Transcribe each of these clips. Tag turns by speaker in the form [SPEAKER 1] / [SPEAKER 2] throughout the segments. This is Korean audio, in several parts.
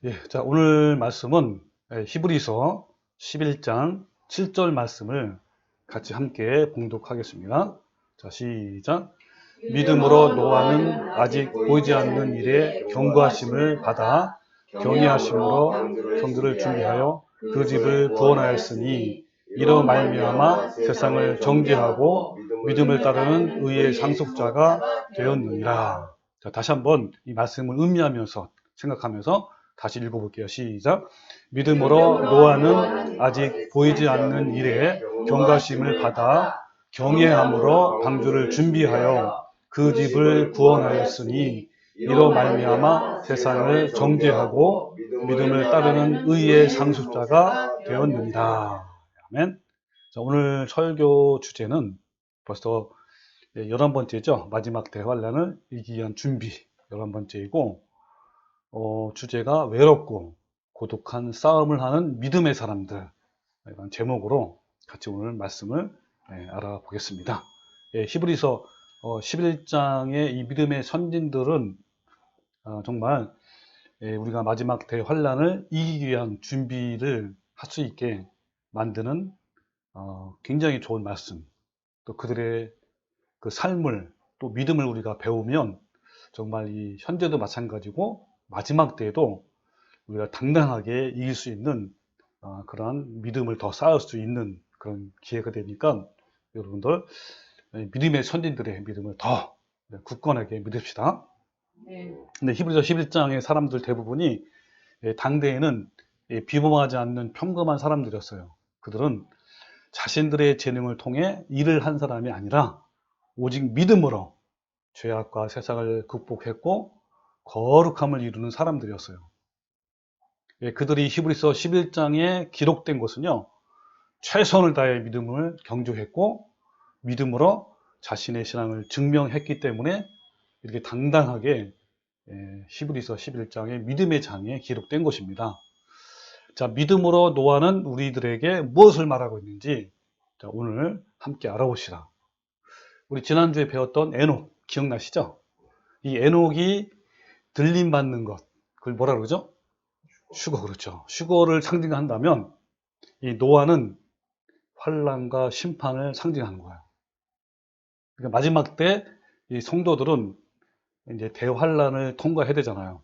[SPEAKER 1] 예, 자, 오늘 말씀은 히브리서 11장 7절 말씀을 같이 함께 봉독하겠습니다. 자, 시작. 믿음으로 노아는 아직 보이지 않는 일에 경고하심을 받아 경외하심으로 성들을 준비하여 그 집을 구원하였으니 이로 말미암아 세상을 정죄하고 믿음을 따르는 의의 상속자가 되었느니라. 자, 다시 한번 이 말씀을 음미하면서 생각하면서 다시 읽어볼게요. 시작. 믿음으로 노아는 아직 보이지 않는 일에 경각심을 받아 경외함으로 방주를 준비하여 그 집을 구원하였으니 이로 말미암아 세상을 정죄하고 믿음을 따르는 의의 상속자가 되었느니라. 아멘. 자, 오늘 설교 주제는 벌써 11번째죠. 마지막 대환란을 이기기 위한 준비 11번째이고 주제가 외롭고 고독한 싸움을 하는 믿음의 사람들, 이런 제목으로 같이 오늘 말씀을 알아보겠습니다. 히브리서 11장의 이 믿음의 선진들은 정말 우리가 마지막 대환란을 이기기 위한 준비를 할 수 있게 만드는 굉장히 좋은 말씀, 또 그들의 그 삶을, 또 믿음을 우리가 배우면 정말 이 현재도 마찬가지고 마지막 때에도 우리가 당당하게 이길 수 있는 그러한 믿음을 더 쌓을 수 있는 그런 기회가 되니까 여러분들 믿음의 선진들의 믿음을 더 굳건하게 믿읍시다. 근데 히브리서 11장의 사람들 대부분이 당대에는 비범하지 않는 평범한 사람들이었어요. 그들은 자신들의 재능을 통해 일을 한 사람이 아니라 오직 믿음으로 죄악과 세상을 극복했고 거룩함을 이루는 사람들이었어요. 그들이 히브리서 11장에 기록된 것은요, 최선을 다해 믿음을 경주했고 믿음으로 자신의 신앙을 증명했기 때문에 이렇게 당당하게 히브리서 11장의 믿음의 장에 기록된 것입니다. 자, 믿음으로 노아는 우리들에게 무엇을 말하고 있는지 오늘 함께 알아보시라. 우리 지난주에 배웠던 에녹 기억나시죠? 이 에녹이 들림 받는 것, 그걸 뭐라 그러죠? 휴거, 그렇죠. 휴거를 상징한다면 이 노아는 환난과 심판을 상징하는 거예요. 그러니까 마지막 때 이 성도들은 이제 대환란을 통과해야 되잖아요.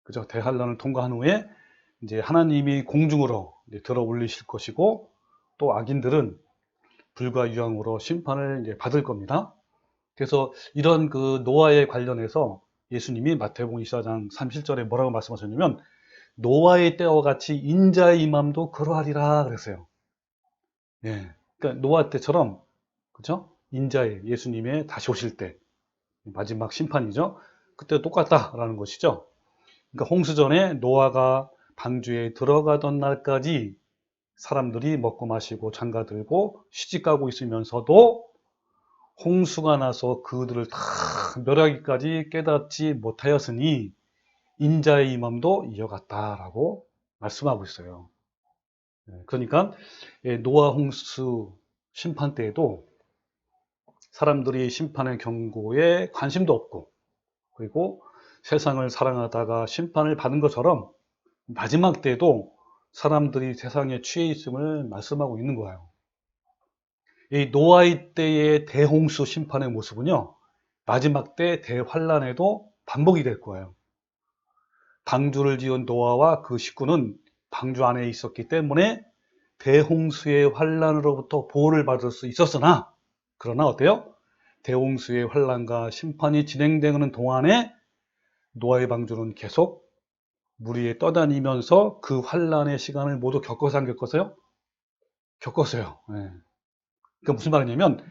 [SPEAKER 1] 그죠? 대환란을 통과한 후에 이제 하나님이 공중으로 이제 들어 올리실 것이고, 또 악인들은 불과 유황으로 심판을 이제 받을 겁니다. 그래서 이런 그 노아에 관련해서 예수님이 마태복음 24장 37절에 뭐라고 말씀하셨냐면 노아의 때와 같이 인자의 임함도 그러하리라 그랬어요. 예. 그러니까 노아 때처럼, 그죠? 인자의 예수님의 다시 오실 때 마지막 심판이죠. 그때 똑같다라는 것이죠. 그러니까 홍수전에 노아가 방주에 들어가던 날까지 사람들이 먹고 마시고 장가들고 시집가고 있으면서도 홍수가 나서 그들을 다 멸하기까지 깨닫지 못하였으니 인자의 임함도 이어갔다라고 말씀하고 있어요. 그러니까 노아 홍수 심판 때에도 사람들이 심판의 경고에 관심도 없고, 그리고 세상을 사랑하다가 심판을 받은 것처럼 마지막 때에도 사람들이 세상에 취해 있음을 말씀하고 있는 거예요. 이 노아의 때의 대홍수 심판의 모습은요, 마지막 때 대환란에도 반복이 될 거예요. 방주를 지은 노아와 그 식구는 방주 안에 있었기 때문에 대홍수의 환란으로부터 보호를 받을 수 있었으나, 그러나 어때요? 대홍수의 환란과 심판이 진행되는 동안에 노아의 방주는 계속 물 위에 떠다니면서 그 환란의 시간을 모두 겪어서 안 겪었어요? 겪었어요. 네. 그러니까 무슨 말이냐면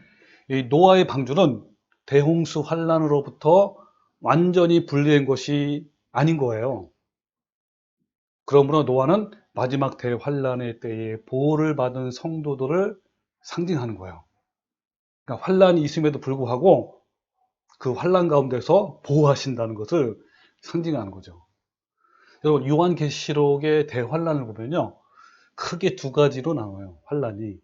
[SPEAKER 1] 이 노아의 방주는 대홍수 환란으로부터 완전히 분리된 것이 아닌 거예요. 그러므로 노아는 마지막 대환란의 때에 보호를 받은 성도들을 상징하는 거예요. 그러니까 환란이 있음에도 불구하고 그 환란 가운데서 보호하신다는 것을 상징하는 거죠. 여러분, 요한계시록의 대환란을 보면요, 크게 두 가지로 나눠요. 환란이.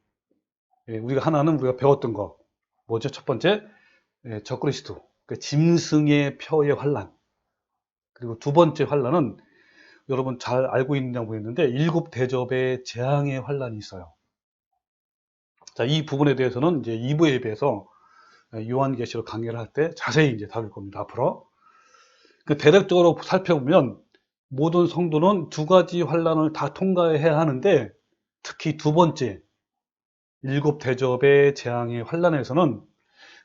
[SPEAKER 1] 우리가 하나는 우리가 배웠던 거 뭐죠? 첫 번째, 적그리스도, 그러니까 짐승의 표의 환란. 그리고 두 번째 환란은 여러분 잘 알고 있느냐고 모르겠는데 일곱 대접의 재앙의 환란이 있어요. 자, 이 부분에 대해서는 이제 2부 예배에서 요한계시록 강의를 할 때 자세히 이제 다룰 겁니다. 앞으로. 그 대략적으로 살펴보면 모든 성도는 두 가지 환란을 다 통과해야 하는데 특히 두 번째 일곱 대접의 재앙의 환란에서는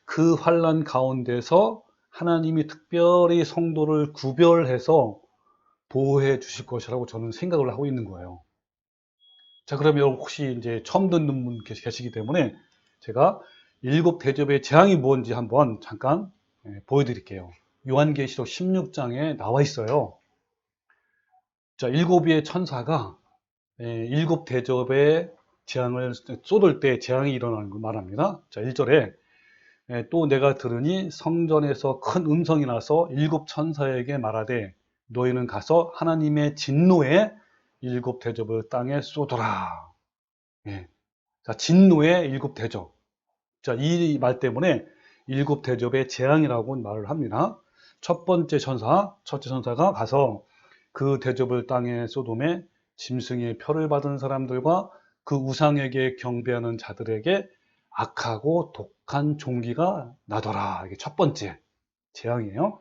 [SPEAKER 1] 그 환란 가운데서 하나님이 특별히 성도를 구별해서 보호해 주실 것이라고 저는 생각을 하고 있는 거예요. 자, 그러면 혹시 이제 처음 듣는 분 계시기 때문에 제가 일곱 대접의 재앙이 뭔지 한번 잠깐 보여드릴게요. 요한계시록 16장에 나와 있어요. 자, 일곱의 천사가 일곱 대접의 재앙을 쏟을 때 재앙이 일어나는 걸 말합니다. 자, 1절에 또 내가 들으니 성전에서 큰 음성이 나서 일곱 천사에게 말하되 너희는 가서 하나님의 진노의 일곱 대접을 땅에 쏟아라. 예. 자, 진노의 일곱 대접. 자, 이 말 때문에 일곱 대접의 재앙이라고 말을 합니다. 첫째 천사가 가서 그 대접을 땅에 쏟음에 짐승의 표를 받은 사람들과 그 우상에게 경배하는 자들에게 악하고 독한 종기가 나더라. 이게 첫 번째 재앙이에요.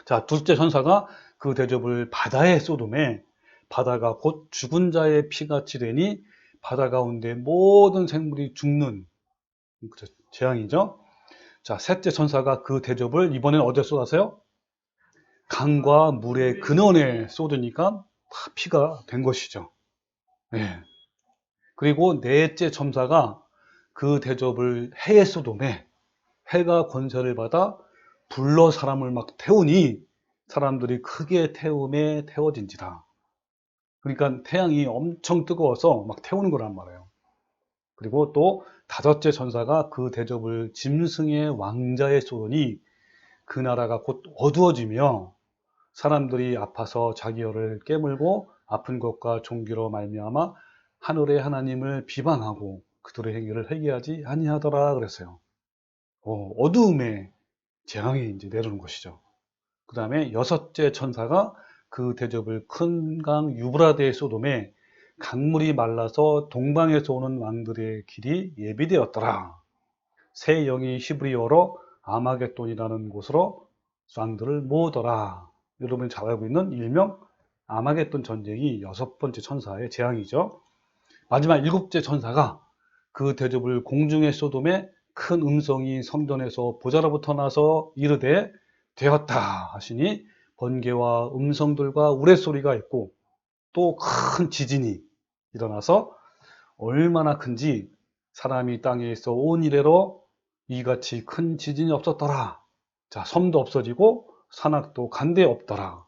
[SPEAKER 1] 자, 둘째 천사가 그 대접을 바다에 쏟음에 바다가 곧 죽은 자의 피같이 되니 바다 가운데 모든 생물이 죽는 재앙이죠. 자, 셋째 천사가 그 대접을 이번엔 어디에 쏟았어요? 강과 물의 근원에 쏟으니까 다 피가 된 것이죠. 네. 그리고 넷째 천사가 그 대접을 해에 쏟음에 해가 권세를 받아 불러 사람을 막 태우니 사람들이 크게 태움에 태워진지라. 그러니까 태양이 엄청 뜨거워서 막 태우는 거란 말이에요. 그리고 또 다섯째 천사가 그 대접을 짐승의 왕자에 쏘니 그 나라가 곧 어두워지며 사람들이 아파서 자기 혀를 깨물고 아픈 것과 종기로 말미암아 하늘의 하나님을 비방하고 그들의 행위를 회개하지 아니하더라 그랬어요. 어두움의 재앙이 이제 내려오는 것이죠. 그 다음에 여섯째 천사가 그 대접을 큰 강 유브라데의 소돔에 강물이 말라서 동방에서 오는 왕들의 길이 예비되었더라. 새 영이 히브리어로 아마겟돈이라는 곳으로 왕들을 모으더라. 여러분이 잘 알고 있는 일명 아마겟돈 전쟁이 여섯 번째 천사의 재앙이죠. 마지막 일곱째 천사가 그 대접을 공중의 소돔에 큰 음성이 성전에서 보좌로부터 나서 이르되 되었다 하시니 번개와 음성들과 우레소리가 있고 또 큰 지진이 일어나서 얼마나 큰지 사람이 땅에 있어 온 이래로 이같이 큰 지진이 없었더라. 자, 섬도 없어지고 산악도 간데 없더라.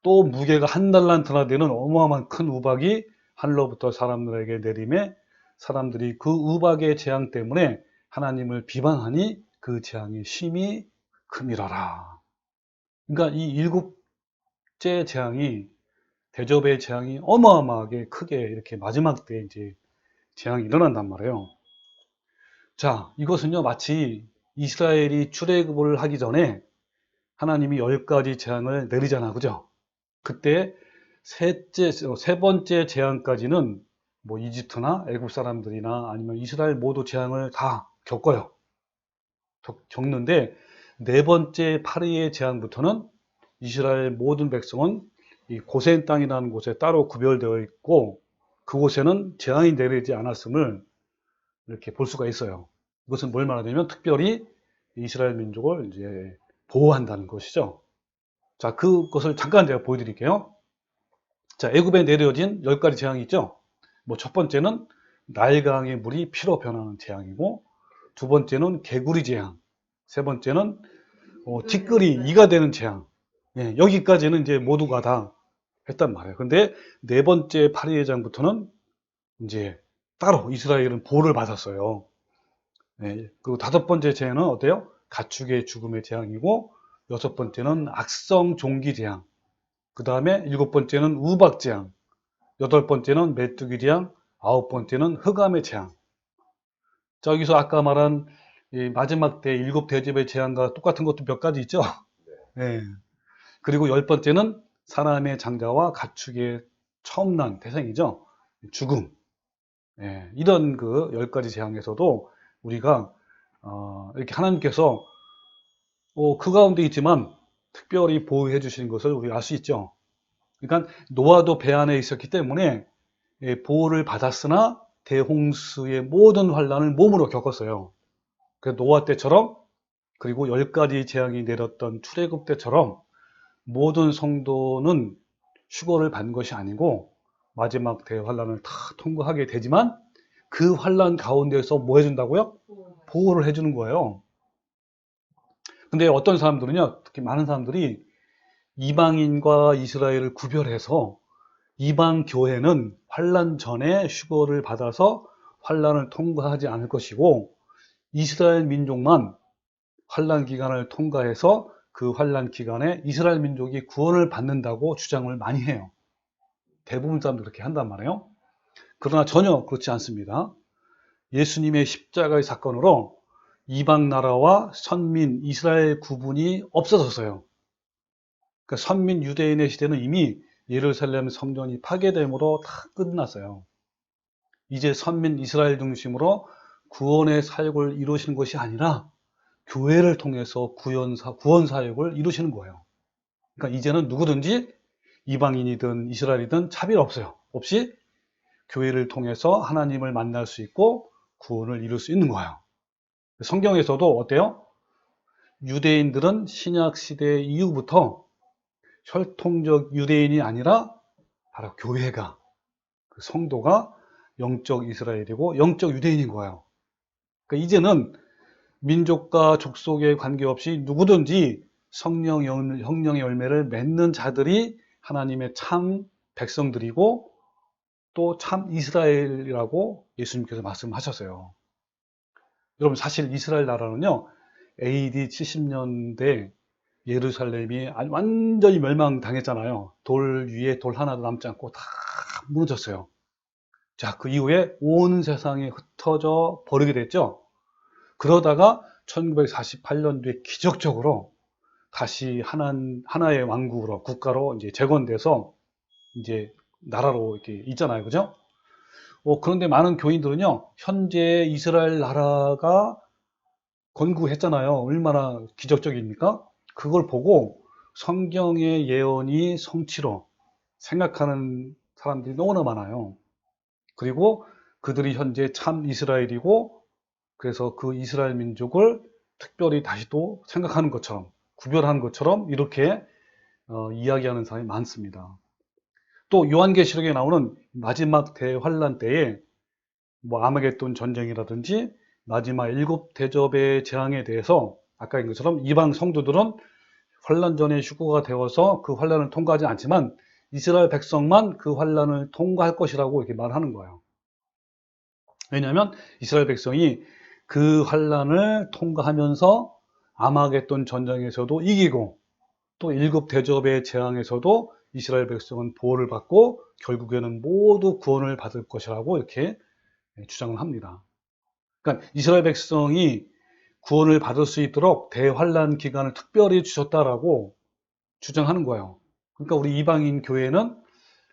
[SPEAKER 1] 또 무게가 한 달란트나 되는 어마어마한 큰 우박이 하늘로부터 사람들에게 내림에 사람들이 그 우박의 재앙 때문에 하나님을 비방하니 그 재앙이 심히 큼이러라. 그러니까 이 일곱째 재앙이 대접의 재앙이 어마어마하게 크게 이렇게 마지막 때 이제 재앙이 일어난단 말이에요. 자, 이것은요 마치 이스라엘이 출애굽을 하기 전에 하나님이 10가지 재앙을 내리잖아, 그죠? 그때 세 번째 재앙까지는 뭐 이집트나 애굽 사람들이나 아니면 이스라엘 모두 재앙을 다 겪어요. 겪는데 네 번째 파리의 재앙부터는 이스라엘 모든 백성은 이 고센 땅이라는 곳에 따로 구별되어 있고 그곳에는 재앙이 내리지 않았음을 이렇게 볼 수가 있어요. 이것은 뭘 말하냐면 특별히 이스라엘 민족을 이제 보호한다는 것이죠. 자, 그것을 잠깐 제가 보여드릴게요. 자, 애굽에 내려진 10가지 재앙이 있죠. 뭐 첫 번째는 나일강의 물이 피로 변하는 재앙이고 두 번째는 개구리 재앙, 세 번째는 티끌이 이가 되는 재앙. 예, 여기까지는 이제 모두가 다 했단 말이에요. 근데 네 번째 파리의 장부터는 이제 따로 이스라엘은 보호를 받았어요. 예, 그리고 다섯 번째 재앙은 어때요? 가축의 죽음의 재앙이고 여섯 번째는 악성 종기 재앙. 그 다음에 일곱 번째는 우박 재앙. 여덟 번째는 메뚜기 재앙. 아홉 번째는 흑암의 재앙. 자, 여기서 아까 말한 이 마지막 때 일곱 대접의 재앙과 똑같은 것도 몇 가지 있죠? 예. 그리고 열 번째는 사람의 장자와 가축의 처음 난 태생이죠. 죽음. 예, 이런 그 10가지 재앙에서도 우리가 이렇게 하나님께서 그 가운데 있지만 특별히 보호해 주시는 것을 우리가 알 수 있죠. 그러니까 노아도 배 안에 있었기 때문에 보호를 받았으나 대홍수의 모든 환란을 몸으로 겪었어요. 그 노아 때처럼, 그리고 10가지 재앙이 내렸던 출애굽 때처럼 모든 성도는 휴거를 받는 것이 아니고 마지막 대환란을 다 통과하게 되지만 그 환란 가운데서 뭐 해준다고요? 보호를 해주는 거예요. 근데 어떤 사람들은요, 특히 많은 사람들이 이방인과 이스라엘을 구별해서 이방 교회는 환란 전에 휴거를 받아서 환란을 통과하지 않을 것이고 이스라엘 민족만 환란 기간을 통과해서 그 환란 기간에 이스라엘 민족이 구원을 받는다고 주장을 많이 해요. 대부분 사람들 그렇게 한단 말이에요. 그러나 전혀 그렇지 않습니다. 예수님의 십자가의 사건으로 이방 나라와 선민 이스라엘 구분이 없어졌어요. 그러니까 선민 유대인의 시대는 이미 예루살렘 성전이 파괴됨으로 다 끝났어요. 이제 선민 이스라엘 중심으로 구원의 사역을 이루시는 것이 아니라 교회를 통해서 구원 사역을 이루시는 거예요. 그러니까 이제는 누구든지 이방인이든 이스라엘이든 차별 없어요. 없이 교회를 통해서 하나님을 만날 수 있고 구원을 이룰 수 있는 거예요. 성경에서도 어때요? 유대인들은 신약 시대 이후부터 혈통적 유대인이 아니라 바로 교회가, 그 성도가 영적 이스라엘이고 영적 유대인인 거예요. 그러니까 이제는 민족과 족속에 관계없이 누구든지 성령의 열매를 맺는 자들이 하나님의 참 백성들이고 또 참 이스라엘이라고 예수님께서 말씀하셨어요. 여러분, 사실 이스라엘 나라는요, AD 70년대 예루살렘이 완전히 멸망당했잖아요. 돌 위에 돌 하나도 남지 않고 다 무너졌어요. 자, 그 이후에 온 세상에 흩어져 버리게 됐죠. 그러다가 1948년도에 기적적으로 다시 하나의 왕국으로, 국가로 이제 재건돼서 이제 나라로 이렇게 있잖아요. 그죠? 그런데 많은 교인들은요, 현재 이스라엘 나라가 건국했잖아요. 얼마나 기적적입니까? 그걸 보고 성경의 예언이 성취로 생각하는 사람들이 너무나 많아요. 그리고 그들이 현재 참 이스라엘이고, 그래서 그 이스라엘 민족을 특별히 다시 또 생각하는 것처럼, 구별하는 것처럼 이렇게 이야기하는 사람이 많습니다. 또 요한계시록에 나오는 마지막 대환란 때에 뭐 아마겟돈 전쟁이라든지 마지막 7대접의 재앙에 대해서 아까 인 것처럼 이방 성도들은 환란 전에 휴거가 되어서 그 환란을 통과하지 않지만 이스라엘 백성만 그 환란을 통과할 것이라고 이렇게 말하는 거예요. 왜냐하면 이스라엘 백성이 그 환란을 통과하면서 아마겟돈 전쟁에서도 이기고 또 7대접의 재앙에서도 이스라엘 백성은 보호를 받고 결국에는 모두 구원을 받을 것이라고 이렇게 주장을 합니다. 그러니까 이스라엘 백성이 구원을 받을 수 있도록 대환란 기간을 특별히 주셨다라고 주장하는 거예요. 그러니까 우리 이방인 교회는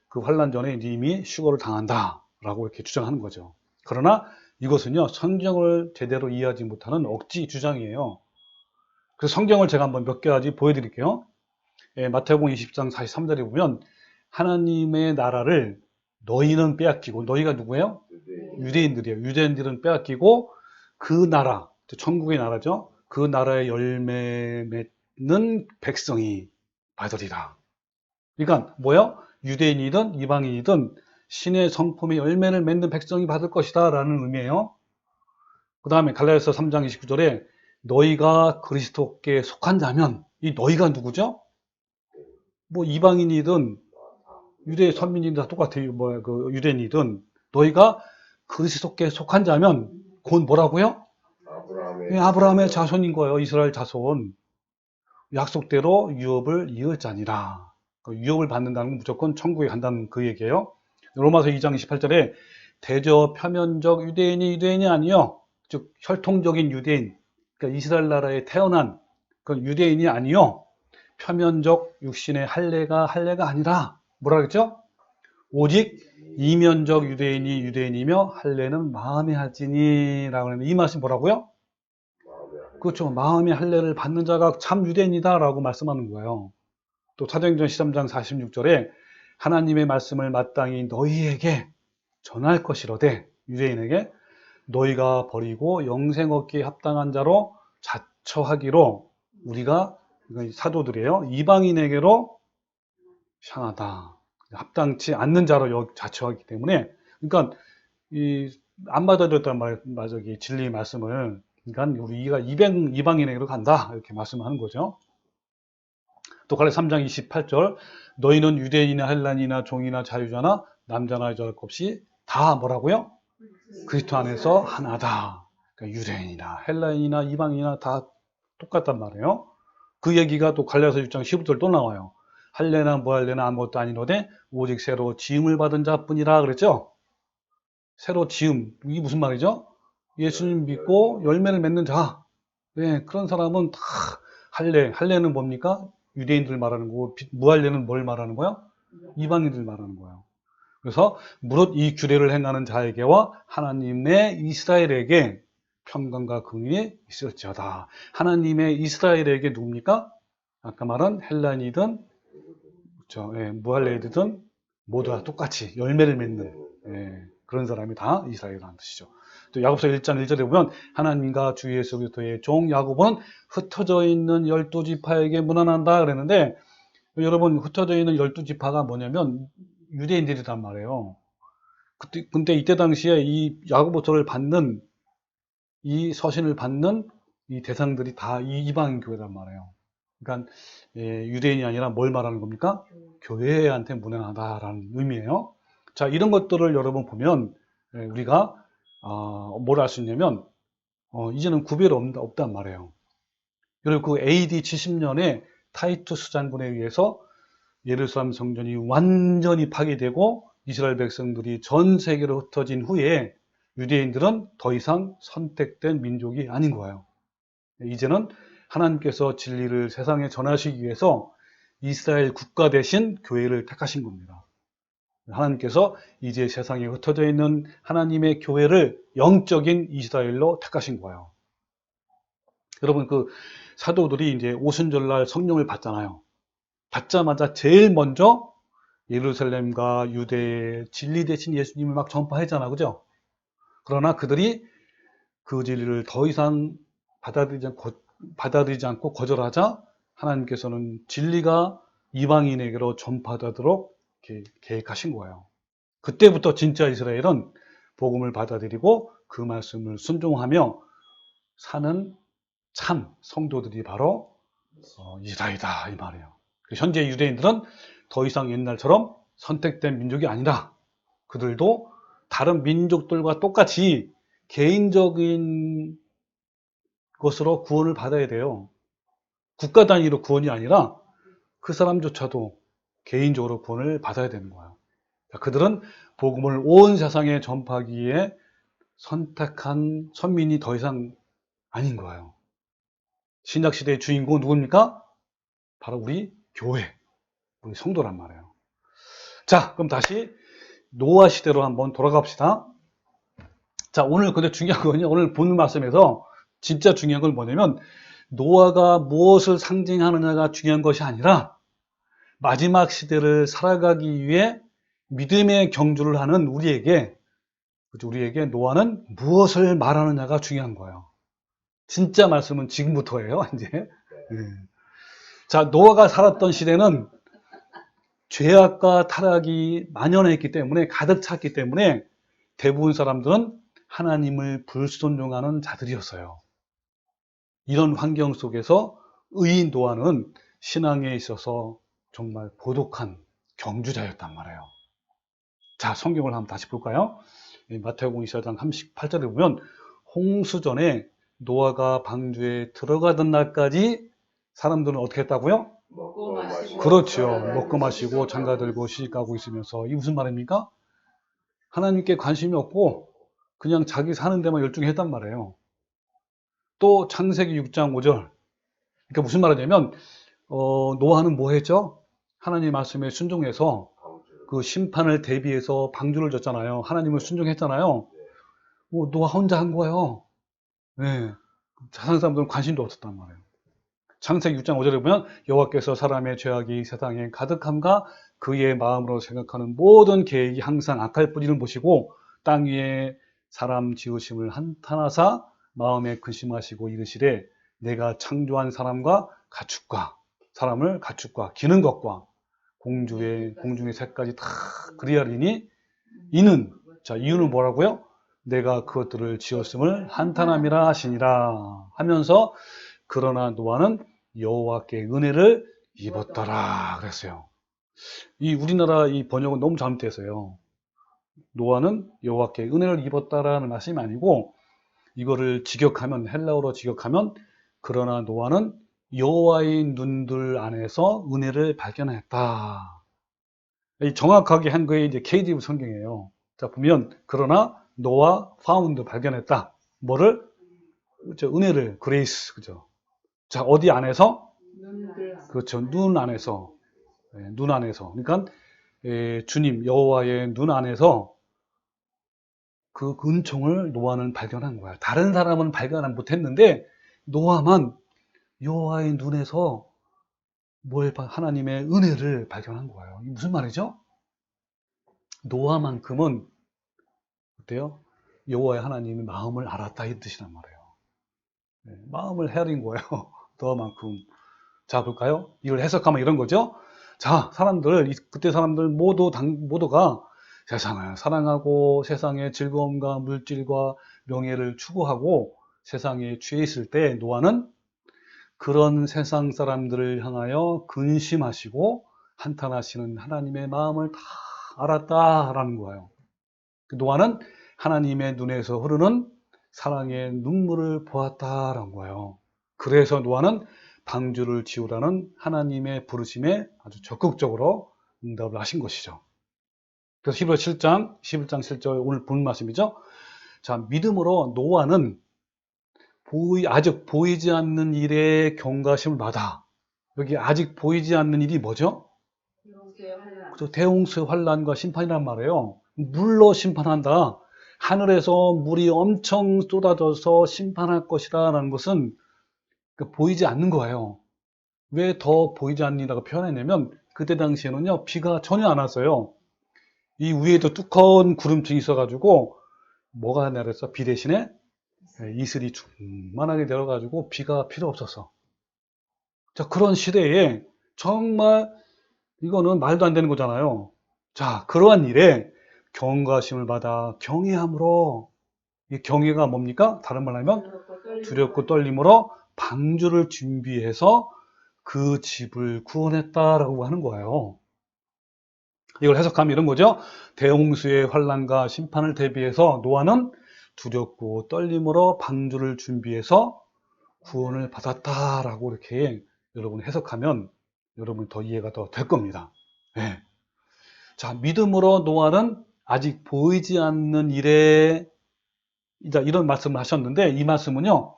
[SPEAKER 1] 그 환란 전에 이미 휴거를 당한다라고 이렇게 주장하는 거죠. 그러나 이것은요, 성경을 제대로 이해하지 못하는 억지 주장이에요. 그래서 성경을 제가 한번 몇 가지 보여드릴게요. 마태복음 20장 43절에 보면 하나님의 나라를 너희는 빼앗기고, 너희가 누구예요? 유대인들이에요. 유대인들은 빼앗기고 그 나라, 천국의 나라죠. 그 나라의 열매 맺는 백성이 받으리라. 그러니까 뭐예요? 유대인이든 이방인이든 신의 성품의 열매를 맺는 백성이 받을 것이다 라는 의미예요. 그 다음에 갈라디아서 3장 29절에 너희가 그리스도께 속한 자면, 이 너희가 누구죠? 뭐 이방인이든 유대 선민이든 다 똑같아요. 그 유대인이든 너희가 그리스도께 속한 자면 곧 뭐라고요? 아브라함의 자손인 거예요. 이스라엘 자손. 약속대로 유업을 이을 자니라. 유업을 받는다는 건 무조건 천국에 간다는 그 얘기예요. 로마서 2장 28절에 대저 표면적 유대인이 아니요, 즉 혈통적인 유대인, 그러니까 이스라엘 나라에 태어난 그 유대인이 아니요, 표면적 육신의 할례가 아니라 뭐라 그랬죠? 오직 이면적 유대인이 유대인이며 할례는 마음의 할지니라고 하는데 이 말씀이 뭐라고요? 그렇죠. 마음의 할례를 받는 자가 참 유대인이다라고 말씀하는 거예요. 또 사도행전 13장 46절에 하나님의 말씀을 마땅히 너희에게 전할 것이로되 유대인에게 너희가 버리고 영생 얻기에 합당한 자로 자처하기로 우리가 사도들이에요. 이방인에게로 향하다. 합당치 않는 자로 자처하기 때문에 그러니까 안 받아들였단 말이죠. 진리의 말씀을. 그러니까 우리가 이방인에게로 간다 이렇게 말씀하는 거죠. 또 갈라 3장 28절 너희는 유대인이나 헬라인이나 종이나 자유자나 남자나 여자 없이 다 뭐라고요? 그리스도 안에서 하나다. 그러니까 유대인이나 헬라인이나 이방인이나 다 똑같단 말이에요. 그 얘기가 또 갈라서 6장 15절 또 나와요. 할례나 무할례나 아무것도 아니로되 오직 새로 지음을 받은 자뿐이라 그랬죠. 새로 지음 이게 무슨 말이죠? 예수님 믿고 열매를 맺는 자. 네, 그런 사람은 다 할례는 뭡니까? 유대인들 말하는 거고 무할례는 뭘 말하는 거야? 이방인들 말하는 거예요. 그래서 무릇 이 규례를 행하는 자에게와 하나님의 이스라엘에게 평강과 긍휼이 있을지어다. 하나님의 이스라엘에게 누굽니까? 아까 말한 헬라인이든 그렇죠. 예, 무할례이든 모두 다 똑같이 열매를 맺는 그런 사람이 다 이스라엘이라는 뜻이죠. 또 야고보서 1장 1절에 보면 하나님과 주 예수 그리스도의 종 야고보는 흩어져 있는 12지파에게 문안한다 그랬는데 여러분 흩어져 있는 12지파가 뭐냐면 유대인들이란 말이에요. 근데 이때 당시에 이 야고보서를 받는 이 서신을 받는 이 대상들이 다 이 이방인 교회란 말이에요. 그러니까 유대인이 아니라 뭘 말하는 겁니까? 교회한테 문안하다라는 의미예요. 자, 이런 것들을 여러분 보면 우리가 뭘 알 수 있냐면 이제는 구별이 없단 말이에요. 그리고 그 AD 70년에 타이투스 장군에 의해서 예루살렘 성전이 완전히 파괴되고 이스라엘 백성들이 전 세계로 흩어진 후에 유대인들은 더 이상 선택된 민족이 아닌 거예요. 이제는 하나님께서 진리를 세상에 전하시기 위해서 이스라엘 국가 대신 교회를 택하신 겁니다. 하나님께서 이제 세상에 흩어져 있는 하나님의 교회를 영적인 이스라엘로 택하신 거예요. 여러분 그 사도들이 이제 오순절날 성령을 받잖아요. 받자마자 제일 먼저 예루살렘과 유대의 진리 대신 예수님을 막 전파했잖아, 그죠? 그러나 그들이 그 진리를 더 이상 받아들이지 않고 거절하자 하나님께서는 진리가 이방인에게로 전파되도록 계획하신 거예요. 그때부터 진짜 이스라엘은 복음을 받아들이고 그 말씀을 순종하며 사는 참 성도들이 바로 이스라엘이다 이 말이에요. 현재 유대인들은 더 이상 옛날처럼 선택된 민족이 아니라 그들도 다른 민족들과 똑같이 개인적인 것으로 구원을 받아야 돼요. 국가 단위로 구원이 아니라 그 사람조차도 개인적으로 구원을 받아야 되는 거예요. 그들은 복음을 온 세상에 전파하기에 선택한 선민이 더 이상 아닌 거예요. 신약시대의 주인공은 누굽니까? 바로 우리 교회, 우리 성도란 말이에요. 자, 그럼 다시 노아 시대로 한번 돌아갑시다. 자, 오늘 근데 중요한 거는요. 오늘 본 말씀에서 진짜 중요한 건 뭐냐면 노아가 무엇을 상징하느냐가 중요한 것이 아니라 마지막 시대를 살아가기 위해 믿음의 경주를 하는 우리에게 노아는 무엇을 말하느냐가 중요한 거예요. 진짜 말씀은 지금부터예요, 이제. 자, 노아가 살았던 시대는 죄악과 타락이 만연했기 때문에 가득 찼기 때문에 대부분 사람들은 하나님을 불순종하는 자들이었어요. 이런 환경 속에서 의인 노아는 신앙에 있어서 정말 고독한 경주자였단 말이에요. 자, 성경을 한번 다시 볼까요? 마태복음 24장 38절에 보면 홍수전에 노아가 방주에 들어가던 날까지 사람들은 어떻게 했다고요?
[SPEAKER 2] 먹고 마시고
[SPEAKER 1] 그렇죠. 먹고 마시고 장가 들고 시집 가고 있으면서 이게 무슨 말입니까? 하나님께 관심이 없고 그냥 자기 사는 데만 열중했단 말이에요. 또 창세기 6장 5절. 그러니까 무슨 말이냐면 노아는 뭐 했죠? 하나님 말씀에 순종해서 그 심판을 대비해서 방주를 졌잖아요. 하나님을 순종했잖아요. 노아 혼자 한 거예요. 네. 세상 사람들은 관심도 없었단 말이에요. 창세기 6장 5절에 보면 여호와께서 사람의 죄악이 세상에 가득함과 그의 마음으로 생각하는 모든 계획이 항상 악할 뿐임을 보시고 땅 위에 사람 지으심을 한탄하사 마음에 근심하시고 이르시되 내가 창조한 사람과 사람을 가축과 기는 것과 공중의 새까지 다 그리하리니 이유는 뭐라고요? 내가 그것들을 지었음을 한탄함이라 하시니라 하면서 그러나 노아는 여호와께 은혜를 입었더라 그랬어요. 이 우리나라 이 번역은 너무 잘못됐어요. 노아는 여호와께 은혜를 입었다라는 말씀이 아니고 이거를 헬라어로 직역하면 그러나 노아는 여호와의 눈들 안에서 은혜를 발견했다. 정확하게 한 거에 이제 KJV 성경이에요. 자, 보면 그러나 노아 found 발견했다. 뭐를? 그렇죠. 은혜를, 그레이스. 그죠? 자, 어디 안에서? 그렇죠. 눈 안에서. 눈 안에서. 그러니까 주님 여호와의 눈 안에서 그 은총을 노아는 발견한 거야. 다른 사람은 발견 못했는데 노아만 여호와의 눈에서 하나님의 은혜를 발견한 거예요. 이게 무슨 말이죠? 노아만큼은 어때요? 여호와의 하나님의 마음을 알았다 이 뜻이란 말이에요. 마음을 헤아린 거예요. 노아만큼. 자, 볼까요? 이걸 해석하면 이런 거죠. 자, 그때 사람들 모두가 세상을 사랑하고 세상의 즐거움과 물질과 명예를 추구하고 세상에 취해 있을 때 노아는 그런 세상 사람들을 향하여 근심하시고 한탄하시는 하나님의 마음을 다 알았다라는 거예요. 노아는 하나님의 눈에서 흐르는 사랑의 눈물을 보았다라는 거예요. 그래서 노아는 방주를 지으라는 하나님의 부르심에 아주 적극적으로 응답을 하신 것이죠. 그래서 히브리서 7장 11장 7절 오늘 본 말씀이죠. 자, 믿음으로 노아는 아직 보이지 않는 일에 경각심을 받아. 여기 아직 보이지 않는 일이 뭐죠? 대홍수의 환란과 심판이란 말이에요. 물로 심판한다. 하늘에서 물이 엄청 쏟아져서 심판할 것이라는 것은 보이지 않는 거예요. 왜 더 보이지 않는다고 표현했냐면 그때 당시에는요 비가 전혀 안 왔어요. 이 위에도 두꺼운 구름층이 있어가지고 뭐가 내렸어? 비 대신에 이슬이 충만하게 내려가지고 비가 필요 없었어. 자, 그런 시대에 정말 이거는 말도 안 되는 거잖아요. 자, 그러한 일에 경각심을 받아 경외함으로, 이 경외가 뭡니까? 다른 말로 하면 두렵고 떨림으로 방주를 준비해서 그 집을 구원했다라고 하는 거예요. 이걸 해석하면 이런 거죠. 대홍수의 환란과 심판을 대비해서 노아는 두렵고 떨림으로 방주를 준비해서 구원을 받았다라고 이렇게 여러분 해석하면 여러분 더 이해가 더 될 겁니다. 네. 자, 믿음으로 노아는 아직 보이지 않는 일에 이런 말씀을 하셨는데 이 말씀은요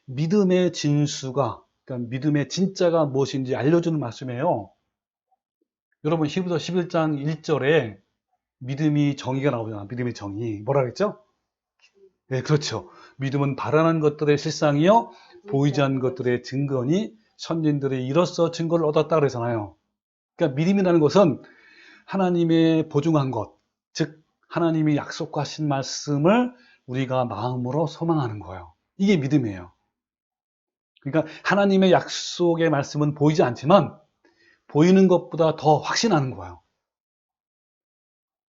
[SPEAKER 1] 믿음의 진수가 그러니까 믿음의 진짜가 무엇인지 알려주는 말씀이에요. 여러분 히브리서 11장 1절에 믿음이 정의가 나오잖아. 믿음의 정의. 뭐라 그랬죠? 네, 그렇죠. 믿음은 바라는 것들의 실상이요 보이지 않는 것들의 증거니 선진들이 이로써 증거를 얻었다 그러잖아요. 그러니까 믿음이라는 것은 하나님의 보증한 것, 즉 하나님이 약속하신 말씀을 우리가 마음으로 소망하는 거예요. 이게 믿음이에요. 그러니까 하나님의 약속의 말씀은 보이지 않지만 보이는 것보다 더 확신하는 거예요.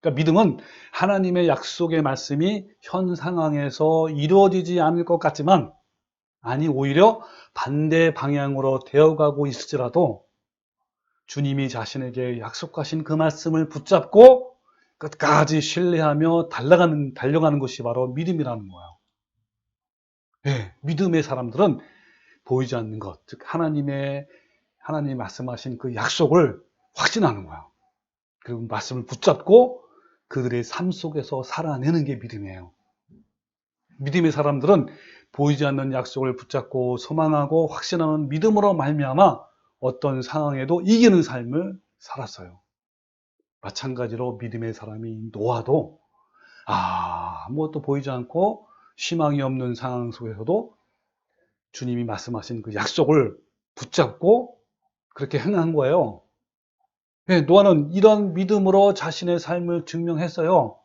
[SPEAKER 1] 그러니까 믿음은 하나님의 약속의 말씀이 현 상황에서 이루어지지 않을 것 같지만 아니 오히려 반대 방향으로 되어가고 있을지라도 주님이 자신에게 약속하신 그 말씀을 붙잡고 끝까지 신뢰하며 달려가는 것이 바로 믿음이라는 거예요. 네, 믿음의 사람들은 보이지 않는 것, 즉 하나님이 말씀하신 그 약속을 확신하는 거예요. 그리고 말씀을 붙잡고 그들의 삶 속에서 살아내는 게 믿음이에요. 믿음의 사람들은 보이지 않는 약속을 붙잡고 소망하고 확신하는 믿음으로 말미암아 어떤 상황에도 이기는 삶을 살았어요. 마찬가지로 믿음의 사람이 노아도 아무것도 보이지 않고 희망이 없는 상황 속에서도 주님이 말씀하신 그 약속을 붙잡고 그렇게 행한 거예요. 네, 노아는 이런 믿음으로 자신의 삶을 증명했어요.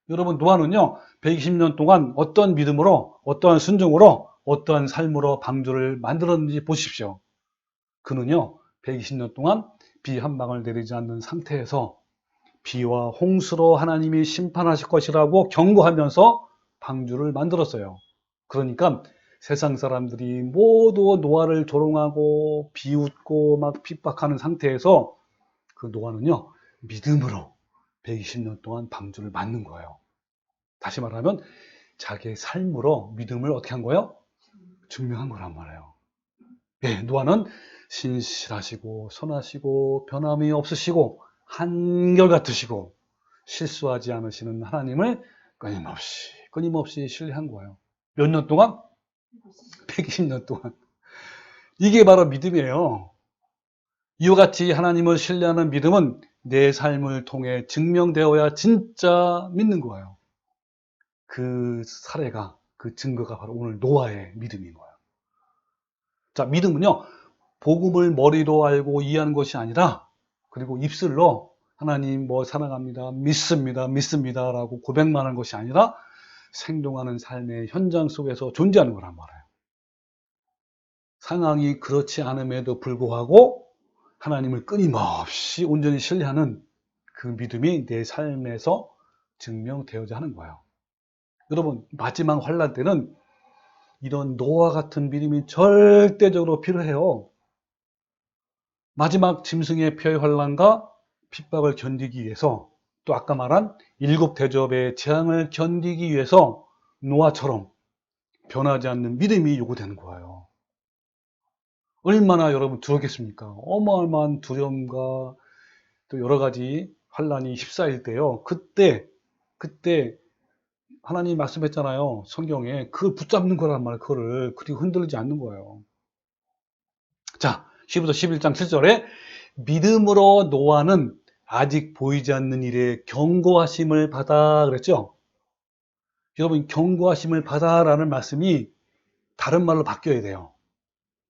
[SPEAKER 1] 여러분, 노아는요 120년 동안 어떤 믿음으로, 어떠한 순종으로, 어떠한 삶으로 방주를 만들었는지 보십시오. 그는요 120년 동안 비 한 방울 내리지 않는 상태에서 비와 홍수로 하나님이 심판하실 것이라고 경고하면서 방주를 만들었어요. 그러니까 세상 사람들이 모두 노아를 조롱하고 비웃고 막 핍박하는 상태에서 그 노아는요 믿음으로 120년 동안 방주를 만든 거예요. 다시 말하면 자기의 삶으로 믿음을 어떻게 한 거예요? 증명한 거란 말이에요. 예, 노아는 신실하시고 선하시고 변함이 없으시고 한결같으시고 실수하지 않으시는 하나님을 끊임없이 신뢰한 거예요. 몇 년 동안? 120년 동안. 이게 바로 믿음이에요. 이와 같이 하나님을 신뢰하는 믿음은 내 삶을 통해 증명되어야 진짜 믿는 거예요. 그 사례가, 그 증거가 바로 오늘 노아의 믿음인 거예요. 자, 믿음은요, 복음을 머리로 알고 이해하는 것이 아니라, 그리고 입술로 하나님 사랑합니다, 믿습니다 라고 고백만 하는 것이 아니라 생동하는 삶의 현장 속에서 존재하는 거란 말이에요. 상황이 그렇지 않음에도 불구하고 하나님을 끊임없이 온전히 신뢰하는 그 믿음이 내 삶에서 증명되어야 하는 거예요. 여러분, 마지막 환난 때는 이런 노아 같은 믿음이 절대적으로 필요해요. 마지막 짐승의 표의 환난과 핍박을 견디기 위해서, 또 아까 말한 7 대접의 재앙을 견디기 위해서 노아처럼 변하지 않는 믿음이 요구되는 거예요. 얼마나 여러분 두렵겠습니까? 어마어마한 두려움과 또 여러 가지 환난이 휩싸일 때요. 그때 하나님이 말씀했잖아요. 성경에 그걸 붙잡는 거란 말이에요. 그리고 흔들리지 않는 거예요. 자, 10부터 11장 7절에 믿음으로 노아는 아직 보이지 않는 일에 경고하심을 받아 그랬죠? 여러분, 경고하심을 받아라는 말씀이 다른 말로 바뀌어야 돼요.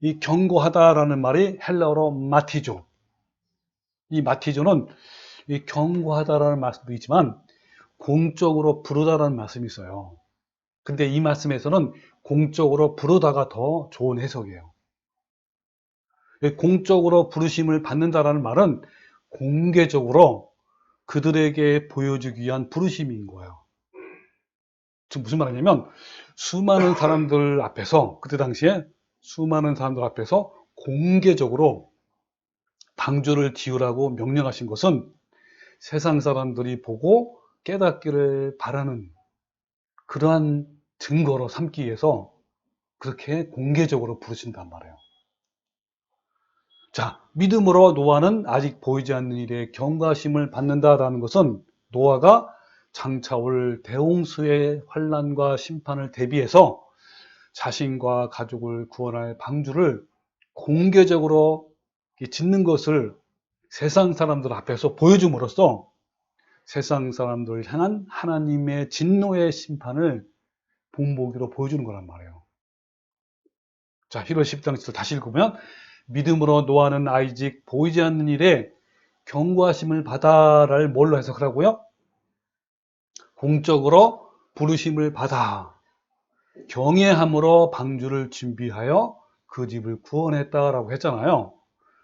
[SPEAKER 1] 이 경고하다라는 말이 헬라어로 마티조. 이 마티조는 이 경고하다라는 말씀도 있지만 공적으로 부르다라는 말씀이 있어요. 근데 이 말씀에서는 공적으로 부르다가 더 좋은 해석이에요. 공적으로 부르심을 받는다라는 말은 공개적으로 그들에게 보여주기 위한 부르심인 거예요. 지금 무슨 말이냐면 수많은 사람들 앞에서, 그때 당시에 수많은 사람들 앞에서 공개적으로 방주를 지으라고 명령하신 것은 세상 사람들이 보고 깨닫기를 바라는 그러한 증거로 삼기 위해서 그렇게 공개적으로 부르신단 말이에요. 자, 믿음으로 노아는 아직 보이지 않는 일에 경각심을 받는다라는 것은 노아가 장차 올 대홍수의 환난과 심판을 대비해서 자신과 가족을 구원할 방주를 공개적으로 짓는 것을 세상 사람들 앞에서 보여줌으로써 세상 사람들을 향한 하나님의 진노의 심판을 본보기로 보여주는 거란 말이에요. 자, 히브리 10장 10절 다시 읽으면 믿음으로 노아는 아직 보이지 않는 일에 경고하심을 받아를 뭘로 해석하라고요? 공적으로 부르심을 받아 경외함으로 방주를 준비하여 그 집을 구원했다라고 했잖아요.